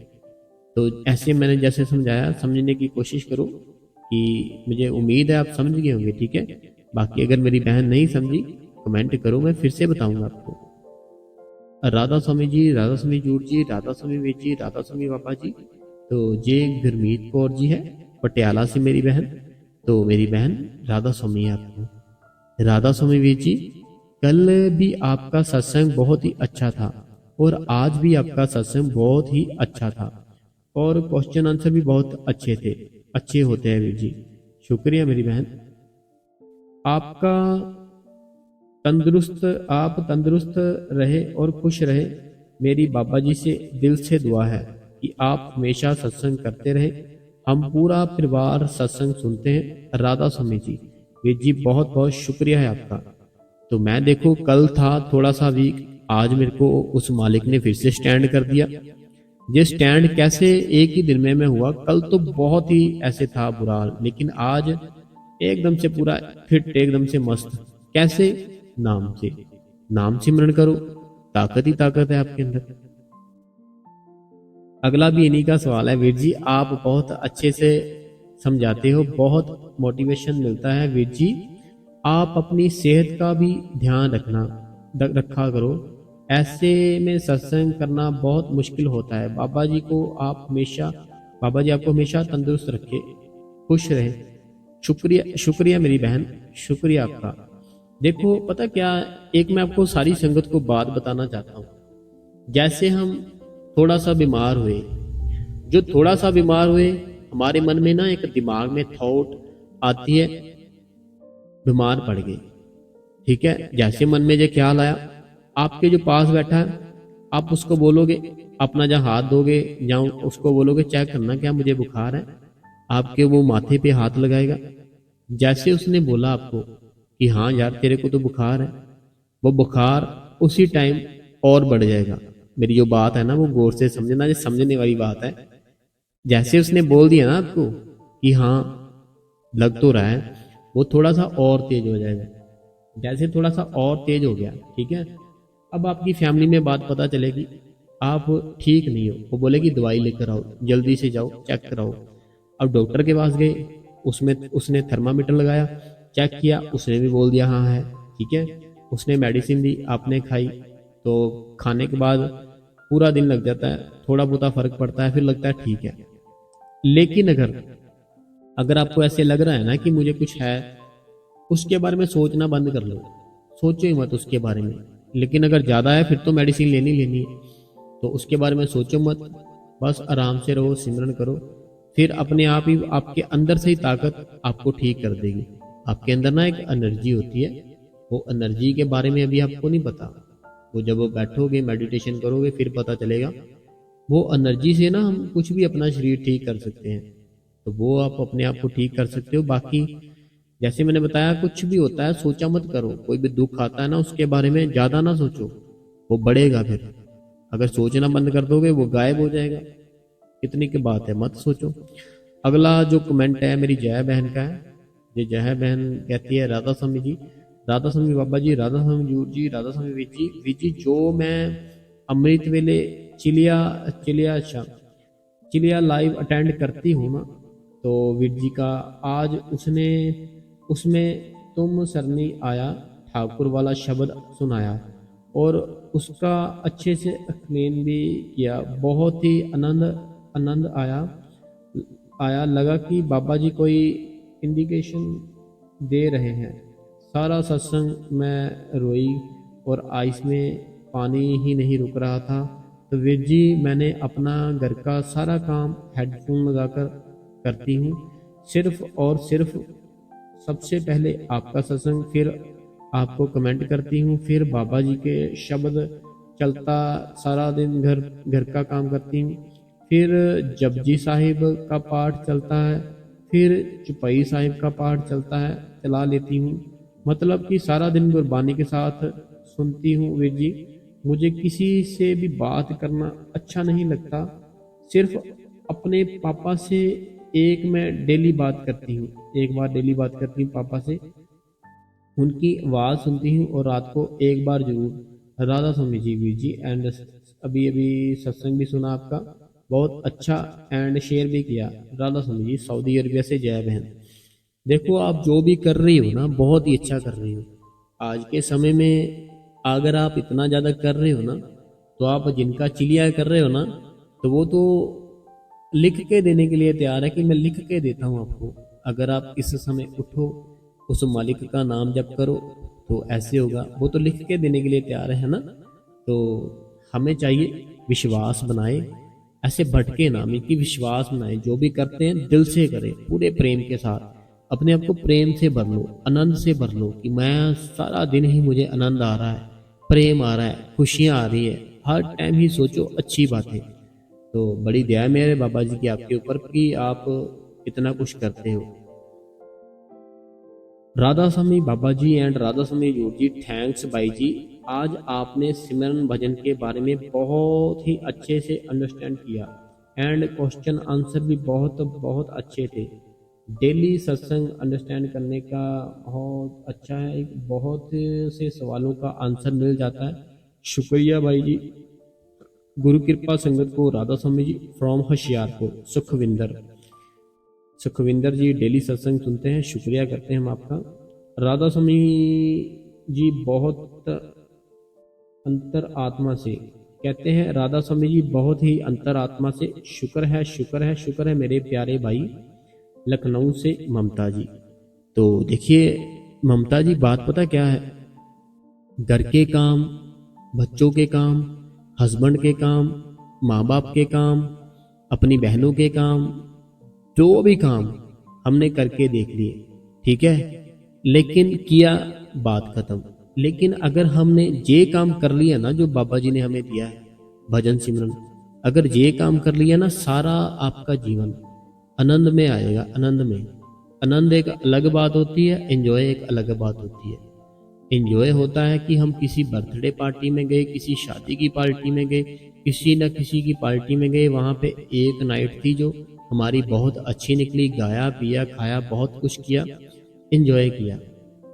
तो ऐसे मैंने जैसे समझाया, समझने की कोशिश करो, कि मुझे उम्मीद है आप समझ गए होंगे, ठीक है। बाकी अगर मेरी बहन नहीं समझी, कमेंट करो, मैं फिर से बताऊंगा आपको। राधा स्वामी जी, राधा स्वामी जूट जी, राधा स्वामी वीर जी, राधा स्वामी बाबा जी। तो ये गुरमीत कौर जी है, पटियाला से मेरी बहन। तो मेरी बहन राधा स्वामी है आपको। राधा स्वामी वीर जी, कल भी आपका सत्संग बहुत ही अच्छा था, और आज भी आपका सत्संग बहुत ही अच्छा था, और क्वेश्चन आंसर भी बहुत अच्छे थे, अच्छे होते हैं वीर जी। शुक्रिया मेरी बहन, आपका तंदुरुस्त, आप तंदुरुस्त रहे और खुश रहे। मेरी बाबा जी से दिल से दुआ है कि आप हमेशा सत्संग करते रहे। हम पूरा परिवार सत्संग सुनते हैं। राधा स्वामी जी, वीर जी बहुत बहुत शुक्रिया है आपका। तो मैं देखो, कल था थोड़ा सा वीक, आज मेरे को उस मालिक ने फिर से स्टैंड कर दिया। ये स्टैंड कैसे एक ही दिन में मैं हुआ? कल तो बहुत ही ऐसे था बुरा हाल, लेकिन आज एकदम से पूरा फिट, एकदम से मस्त। कैसे? नाम से। नाम सिमरण करो, ताकत ही ताकत है आपके अंदर। अगला भी इन्हीं का सवाल है। वीर जी, आप बहुत अच्छे से समझाते हो, बहुत मोटिवेशन मिलता है। वीर जी, आप अपनी सेहत का भी ध्यान रखा करो। ऐसे में सत्संग करना बहुत मुश्किल होता है। बाबा जी आपको हमेशा तंदुरुस्त रखे, खुश रहे। शुक्रिया, शुक्रिया मेरी बहन, शुक्रिया आपका। देखो पता क्या, एक मैं आपको सारी संगत को बात बताना चाहता हूँ। जैसे हम थोड़ा सा बीमार हुए, जो थोड़ा सा बीमार हुए, हमारे मन में ना एक दिमाग में थॉट आती है, बीमार पड़ गए, ठीक है। जैसे मन में जो ख्याल आया, आपके जो पास बैठा है, आप उसको बोलोगे, अपना जहाँ हाथ दोगे, जहाँ उसको बोलोगे चेक करना क्या मुझे बुखार है, आपके वो माथे पे हाथ लगाएगा। जैसे उसने बोला आपको कि हाँ यार तेरे को तो बुखार है, वो बुखार उसी टाइम और बढ़ जाएगा। मेरी जो बात है ना वो गौर से समझना, ये समझने वाली बात है। जैसे उसने बोल दिया ना आपको कि हाँ लग तो रहा है, वो थोड़ा सा और तेज हो जाएगा। जैसे थोड़ा सा और तेज हो गया, ठीक है, अब आपकी फैमिली में बात पता चलेगी आप ठीक नहीं हो, वो बोलेगी दवाई लेकर आओ, जल्दी से जाओ चेक कराओ। अब डॉक्टर के पास गए, उसमें उसने थर्मामीटर लगाया, चेक किया, उसने भी बोल दिया हाँ है, ठीक है। उसने मेडिसिन दी, आपने खाई, तो खाने के बाद पूरा दिन लग जाता है, थोड़ा बहुत फर्क पड़ता है, फिर लगता है ठीक है। लेकिन अगर अगर आपको ऐसे लग रहा है ना कि मुझे कुछ है, उसके बारे में सोचना बंद कर लो, सोचो ही मत उसके बारे में। लेकिन अगर ज़्यादा है फिर तो मेडिसिन लेनी लेनी है, तो उसके बारे में सोचो मत, बस आराम से रहो, सिमरन करो, फिर अपने आप ही आपके अंदर से ही ताकत आपको ठीक कर देगी। आपके अंदर ना एक एनर्जी होती है, वो एनर्जी के बारे में अभी आपको नहीं पता, वो जब बैठोगे मेडिटेशन करोगे फिर पता चलेगा। वो एनर्जी से ना हम कुछ भी अपना शरीर ठीक कर सकते हैं, तो वो आप अपने आप को ठीक कर सकते हो। बाकी जैसे मैंने बताया, कुछ भी होता है सोचा मत करो, कोई भी दुख आता है ना उसके बारे में ज्यादा ना सोचो, वो बढ़ेगा। फिर अगर सोचना बंद कर दोगे वो गायब हो जाएगा। इतनी की बात है, मत सोचो। अगला जो कमेंट है मेरी जया बहन का है। ये जया बहन कहती है, राधा स्वामी जी, राधा स्वामी बाबा जी, राधा स्वामी जूर जी, राधा स्वामी वीर जी, जो मैं अमृत वेले चिलिया चिलिया अच्छा चिलिया लाइव अटेंड करती हूँ ना, तो वीर जी का आज उसने उसमें तुम सरनी आया ठाकुर वाला शब्द सुनाया और उसका अच्छे से एक्सप्लेन भी किया, बहुत ही आनंद आनंद आया आया लगा कि बाबा जी कोई इंडिकेशन दे रहे हैं। सारा सत्संग मैं रोई और आइस में पानी ही नहीं रुक रहा था। तो वीर जी, मैंने अपना घर का सारा काम हेडफोन लगाकर करती हूँ, सिर्फ और सिर्फ सबसे पहले आपका सत्संग, फिर आपको कमेंट करती हूँ, फिर बाबा जी के शब्द चलता, सारा दिन घर घर का काम करती हूँ, फिर जपजी साहिब का पाठ चलता है, फिर चुपई साहिब का पाठ चलता है, चला लेती हूँ। मतलब कि सारा दिन गुरबानी के साथ सुनती हूँ वीर जी। मुझे किसी से भी बात करना अच्छा नहीं लगता, सिर्फ अपने पापा से एक मैं डेली बात करती हूँ, एक बार डेली बात करती हूँ पापा से, उनकी आवाज़ सुनती हूँ, और रात को एक बार जरूर राधा स्वामी जी वीर जी। एंड अभी अभी सत्संग भी सुना आपका, बहुत अच्छा, एंड शेयर भी किया। राधा स्वामी जी सऊदी अरबिया से जय बहन। देखो आप जो भी कर रही हो ना बहुत ही अच्छा कर रही हो। आज के समय में अगर आप इतना ज़्यादा कर रहे हो ना, तो आप जिनका चिलिया कर रहे हो ना, तो वो तो लिख के देने के लिए तैयार है कि मैं लिख के देता हूँ आपको। अगर आप इस समय उठो, उस मालिक का नाम जप करो, तो ऐसे होगा। वो तो लिख के देने के लिए तैयार है ना। तो हमें चाहिए विश्वास बनाए, ऐसे भटके ना, मिलकर विश्वास बनाए, जो भी करते हैं दिल से करें, पूरे प्रेम के साथ। अपने आप को प्रेम से भर लो, आनंद से भर लो कि मैं सारा दिन ही मुझे आनंद आ रहा है, प्रेम आ रहा है, खुशियाँ आ रही है। हर टाइम ही सोचो अच्छी बातें। तो बड़ी दया है मेरे बाबा जी की आपके ऊपर कि आप इतना कुछ करते हो। Radha Swami Baba ji and Radha Swami your ji, thanks भाई जी। आज आपने सिमरन भजन के बारे में बहुत ही अच्छे से अंडरस्टैंड किया, एंड क्वेश्चन आंसर भी बहुत बहुत अच्छे थे। डेली सत्संग अंडरस्टैंड करने का बहुत अच्छा है, बहुत से सवालों का आंसर मिल जाता है। शुक्रिया भाई जी। गुरु कृपा संगत को, राधा स्वामी जी फ्रॉम होशियारपुर। सुखविंदर जी डेली सत्संग सुनते हैं, शुक्रिया करते हैं हम आपका। राधा स्वामी जी बहुत अंतर आत्मा से कहते हैं, राधा स्वामी जी बहुत ही अंतर आत्मा से, शुक्र है शुक्र है शुक्र है मेरे प्यारे भाई। लखनऊ से ममता जी, तो देखिए ममता जी, बात पता क्या है, घर के काम, बच्चों के काम, हस्बैंड के काम, माँ बाप के काम, अपनी बहनों के काम, जो भी काम हमने करके देख लिए, ठीक है, लेकिन किया, बात खत्म। लेकिन अगर हमने ये काम कर लिया ना जो बाबा जी ने हमें दिया है, भजन सिमरन, अगर ये काम कर लिया ना, सारा आपका जीवन आनंद में आएगा, आनंद में। आनंद एक अलग बात होती है, एंजॉय एक अलग बात होती है। एंजॉय होता है कि हम किसी बर्थडे पार्टी में गए, किसी शादी की पार्टी में गए, किसी न किसी की पार्टी में गए, वहाँ पे एक नाइट थी जो हमारी बहुत अच्छी निकली, गाया पिया खाया, बहुत कुछ किया, एंजॉय किया।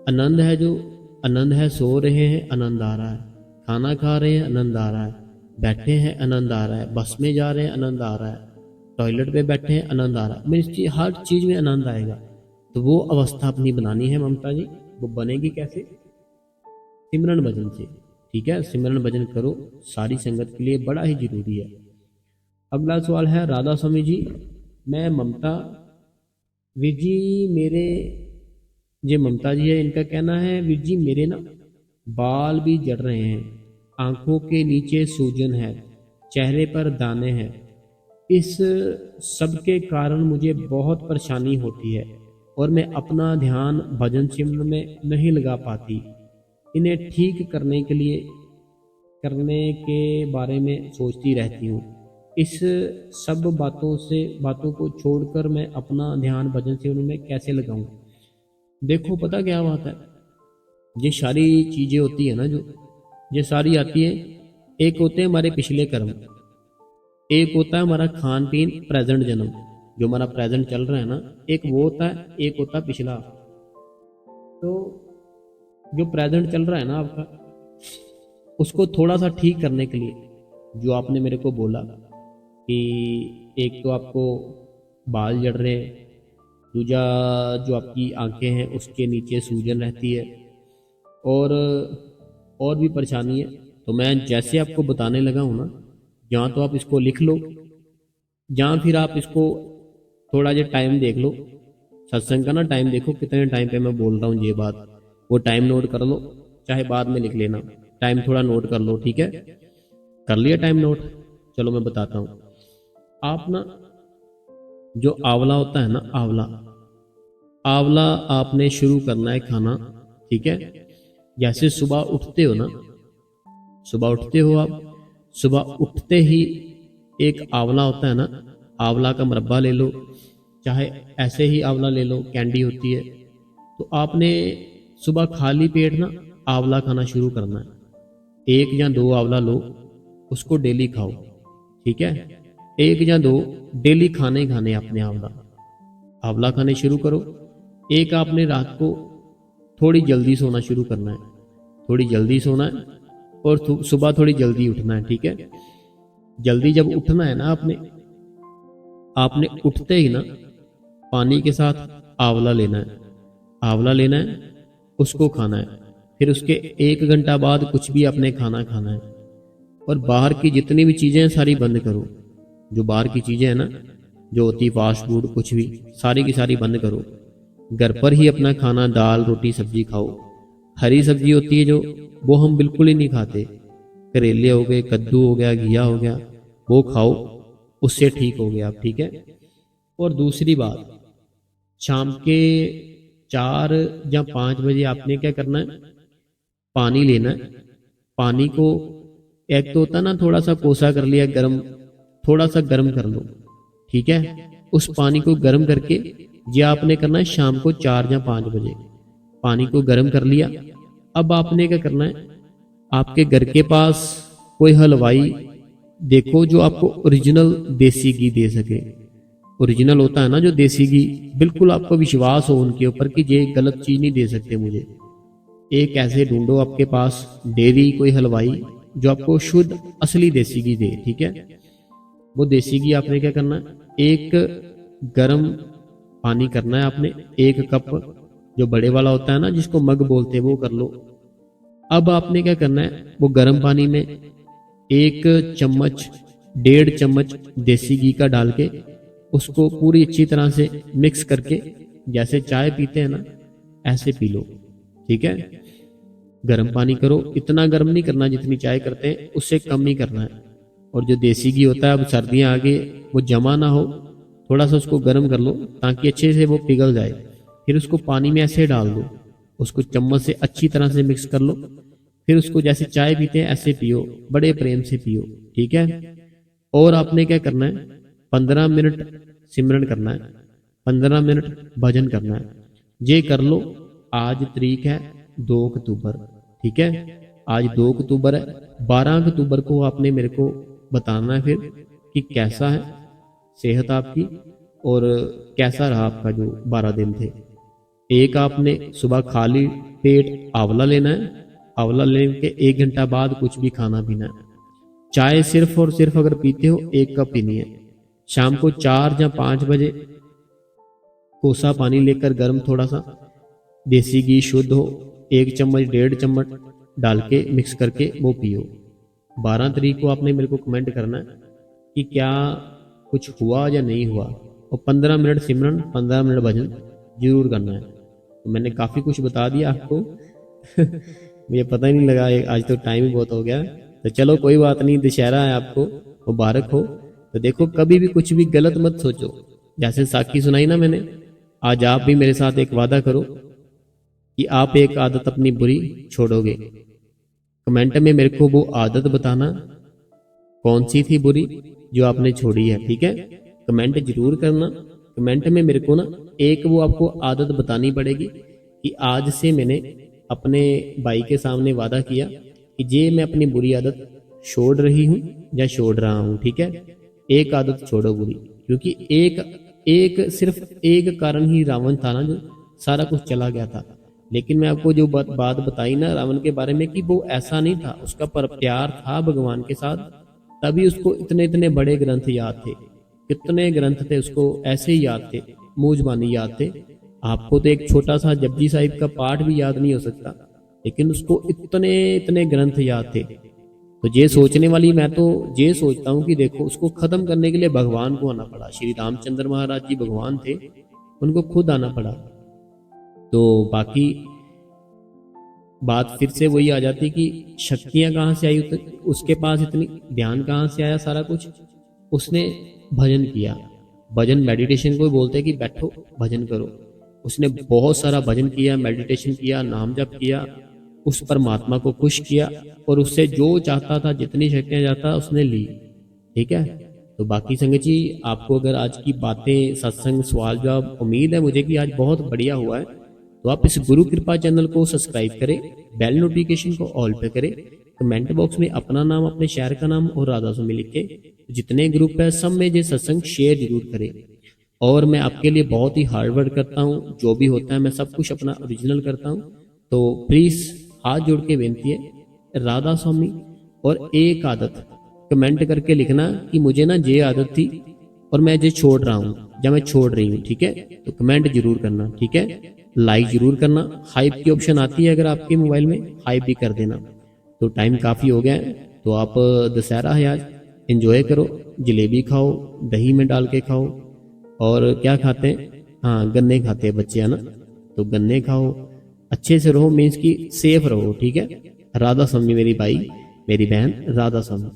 आनंद है जो आनंद है, सो रहे हैं आनंद आ रहा है, खाना खा रहे हैं आनंद आ रहा है, बैठे हैं आनंद आ रहा है, बस में जा रहे हैं आनंद आ रहा है, टॉयलेट पे बैठे हैं आनंद आ रहा है, मीन्स हर चीज़ में आनंद आएगा। तो वो अवस्था अपनी बनानी है ममता जी। वो बनेगी कैसे? सिमरन भजन से, ठीक है। सिमरन भजन करो, सारी संगत के लिए बड़ा ही जरूरी है। अगला सवाल है राधा स्वामी जी, मैं ममता वीर जी, मेरे ये ममता जी है, इनका कहना है वीर जी मेरे ना बाल भी जड़ रहे हैं, आंखों के नीचे सूजन है, चेहरे पर दाने हैं, इस सब के कारण मुझे बहुत परेशानी होती है और मैं अपना ध्यान भजन सिमरन में नहीं लगा पाती। इन्हें ठीक करने के बारे में सोचती रहती हूँ। इस सब बातों को छोड़कर मैं अपना ध्यान भजन सिमरन में कैसे लगाऊं? देखो पता क्या बात है, ये सारी चीजें होती है ना, जो ये सारी आती है, एक होते हैं हमारे पिछले कर्म, एक होता है हमारा खान पीन प्रेजेंट जन्म, जो हमारा प्रेजेंट चल रहा है ना, एक वो होता है, एक होता है पिछला। तो जो प्रेजेंट चल रहा है ना आपका, उसको थोड़ा सा ठीक करने के लिए, जो आपने मेरे को बोला कि एक तो आपको बाल जड़ रहे, दूजा जो आपकी आंखें हैं उसके नीचे सूजन रहती है, और भी परेशानी है। तो मैं जैसे आपको बताने लगा हूँ ना, या तो आप इसको लिख लो, या फिर आप इसको थोड़ा जो टाइम देख लो, सत्संग का ना टाइम देखो कितने टाइम पे मैं बोल रहा हूँ ये बात, वो टाइम नोट कर लो, चाहे बाद में लिख लेना, टाइम थोड़ा नोट कर लो, ठीक है। कर लिया टाइम नोट? चलो मैं बताता हूँ। आप ना जो आंवला होता है ना, आंवला आपने शुरू करना है खाना, ठीक है। जैसे सुबह उठते हो ना, आप सुबह उठते ही एक आंवला होता है ना, आंवला का मुरब्बा ले लो, चाहे ऐसे ही आंवला ले लो, कैंडी होती है। तो आपने सुबह खाली पेट ना आंवला खाना शुरू करना है, 1 या 2 आंवला लो, उसको डेली खाओ, ठीक है। 1 या 2 डेली खाने आपने आंवला खाने शुरू करो। एक आपने रात को थोड़ी जल्दी सोना शुरू करना है, थोड़ी जल्दी सोना है, और सुबह थोड़ी जल्दी उठना है, ठीक है। जल्दी जब उठना है ना आपने उठते ही ना पानी के साथ आंवला लेना है, उसको खाना है। फिर उसके 1 घंटा बाद कुछ भी आपने खाना है, और बाहर की जितनी भी चीजें हैं सारी बंद करो। जो बाहर की चीजें हैं ना, जो होती फास्ट फूड कुछ भी, सारी की सारी बंद करो। घर पर ही अपना खाना, दाल रोटी सब्जी खाओ। हरी सब्जी होती है जो, वो हम बिल्कुल ही नहीं खाते, करेले हो गए, कद्दू हो गया, घिया हो गया, वो खाओ, उससे ठीक हो गया आप, ठीक है। और दूसरी बात, शाम के 4 या 5 बजे आपने क्या करना है, पानी लेना है। पानी को एक तो होता ना, थोड़ा सा कोसा कर लिया, गर्म, थोड़ा सा गर्म कर लो, ठीक है। उस पानी को गर्म करके ये आपने करना है शाम को 4 या 5 बजे। पानी को गर्म कर लिया, अब आपने क्या करना है, आपके घर के पास कोई हलवाई देखो जो आपको ओरिजिनल देसी घी दे सके। ओरिजिनल होता है ना जो देसी घी, बिल्कुल आपको विश्वास हो उनके ऊपर कि ये गलत चीज नहीं दे सकते मुझे। एक ऐसे ढूंढो आपके पास डेयरी, कोई हलवाई जो आपको शुद्ध असली देसी घी दे, ठीक है। वो देसी घी आपने क्या करना है, एक गर्म पानी करना है आपने, 1 कप, जो बड़े वाला होता है ना जिसको मग बोलते हैं, वो कर लो। अब आपने क्या करना है, वो गर्म पानी में 1 चम्मच 1.5 चम्मच देसी घी का डाल के उसको पूरी अच्छी तरह से मिक्स करके, जैसे चाय पीते हैं ना ऐसे पी लो, ठीक है। गर्म पानी करो, इतना गर्म नहीं करना जितनी चाय करते हैं, उससे कम ही करना है। और जो देसी घी होता है, अब सर्दियाँ आ गई, वो जमा ना हो, थोड़ा सा उसको गर्म कर लो ताकि अच्छे से वो पिघल जाए। फिर उसको पानी में ऐसे डाल दो, उसको चम्मच से अच्छी तरह से मिक्स कर लो। फिर उसको जैसे चाय पीते हैं ऐसे पियो, बड़े प्रेम से पियो, ठीक है। और आपने क्या करना है, 15 मिनट सिमरन करना है, 15 मिनट भजन करना है। ये कर लो। आज तारीख है 2 अक्टूबर, ठीक है। आज 2 अक्टूबर है। 12 अक्टूबर को आपने मेरे को बताना है फिर कि कैसा है सेहत आपकी और कैसा रहा आपका जो 12 दिन थे। एक आपने सुबह खाली पेट आंवला लेना है, आंवला लेने के 1 घंटा बाद कुछ भी खाना पीना है। चाय सिर्फ और सिर्फ अगर पीते हो 1 कप पीनी है। शाम को 4 या 5 बजे कोसा पानी लेकर गर्म, थोड़ा सा देसी घी शुद्ध हो, 1 चम्मच 1.5 चम्मच डाल के मिक्स करके वो पियो। 12 तारीख को आपने मेरे को कमेंट करना है कि क्या कुछ हुआ या नहीं हुआ, और 15 मिनट सिमरन 15 मिनट भजन जरूर करना है। तो मैंने काफ़ी कुछ बता दिया आपको मुझे पता ही नहीं लगा, आज तो टाइम ही बहुत हो गया। तो चलो कोई बात नहीं, दशहरा है, आपको मुबारक हो। तो देखो कभी भी कुछ भी गलत मत सोचो। जैसे साखी सुनाई ना मैंने, आज आप भी मेरे साथ एक वादा करो कि आप एक आदत अपनी बुरी छोड़ोगे। कमेंट में मेरे को वो आदत बताना कौन सी थी बुरी जो आपने छोड़ी है, ठीक है। कमेंट जरूर करना। कमेंट में मेरे को ना एक वो आपको आदत बतानी पड़ेगी कि आज से मैंने अपने भाई के सामने वादा किया कि ये मैं अपनी बुरी आदत छोड़ रही हूँ या छोड़ रहा हूँ, ठीक है। एक आदत छोड़ो बुरी, क्योंकि एक सिर्फ एक कारण ही रावण था ना जो सारा कुछ चला गया था। लेकिन मैं आपको जो बात बताई ना रावण के बारे में कि वो ऐसा नहीं था, उसका पर प्यार था भगवान के साथ, तभी उसको इतने इतने बड़े ग्रंथ याद थे। कितने ग्रंथ थे उसको ऐसे ही याद थे, मुंह जुबानी याद थे। आपको तो एक छोटा सा जपजी साहिब का पाठ भी याद नहीं हो सकता, लेकिन उसको इतने इतने ग्रंथ याद थे। तो ये सोचने वाली, मैं तो ये सोचता हूँ कि देखो उसको खत्म करने के लिए भगवान को आना पड़ा। श्री रामचंद्र महाराज जी भगवान थे, उनको खुद आना पड़ा। तो बाकी बात फिर से वही आ जाती कि शक्तियां कहाँ से आई, उसके पास इतनी ध्यान कहाँ से आया, सारा कुछ उसने भजन किया। भजन मेडिटेशन को बोलते हैं कि बैठो भजन करो। उसने बहुत सारा भजन किया, मेडिटेशन किया, नाम जप किया, उस परमात्मा को खुश किया, और उससे जो चाहता था, जितनी शक्तियां चाहता उसने ली, ठीक है। तो बाकी संगत जी, आपको अगर आज की बातें, सत्संग, सवाल जवाब, उम्मीद है मुझे कि आज बहुत बढ़िया हुआ है। तो आप इस गुरु कृपा चैनल को सब्सक्राइब करें, बेल नोटिफिकेशन को ऑल पे करें, कमेंट बॉक्स में अपना नाम, अपने शहर का नाम और राधा स्वामी लिख के जितने ग्रुप है सब में ये सत्संग शेयर जरूर करें। और मैं आपके लिए बहुत ही हार्ड वर्क करता हूँ, जो भी होता है मैं सब कुछ अपना ओरिजिनल करता हूँ। तो प्लीज हाथ जोड़ के बेनती है, राधा स्वामी और एक आदत कमेंट करके लिखना कि मुझे ना ये आदत थी और मैं ये छोड़ रहा हूँ या मैं छोड़ रही हूँ, ठीक है। तो कमेंट जरूर करना, ठीक है। लाइक जरूर करना, हाइप की ऑप्शन आती है अगर आपके मोबाइल में, हाइप भी कर देना। तो टाइम काफ़ी हो गया है, तो आप दशहरा है आज, एंजॉय करो, जलेबी खाओ, दही में डाल के खाओ, और क्या खाते हैं, हाँ गन्ने खाते हैं बच्चे, है ना। तो गन्ने खाओ, अच्छे से रहो, मीन्स की सेफ रहो, ठीक है। राधा स्वामी मेरी भाई, मेरी बहन राधा स्वामी।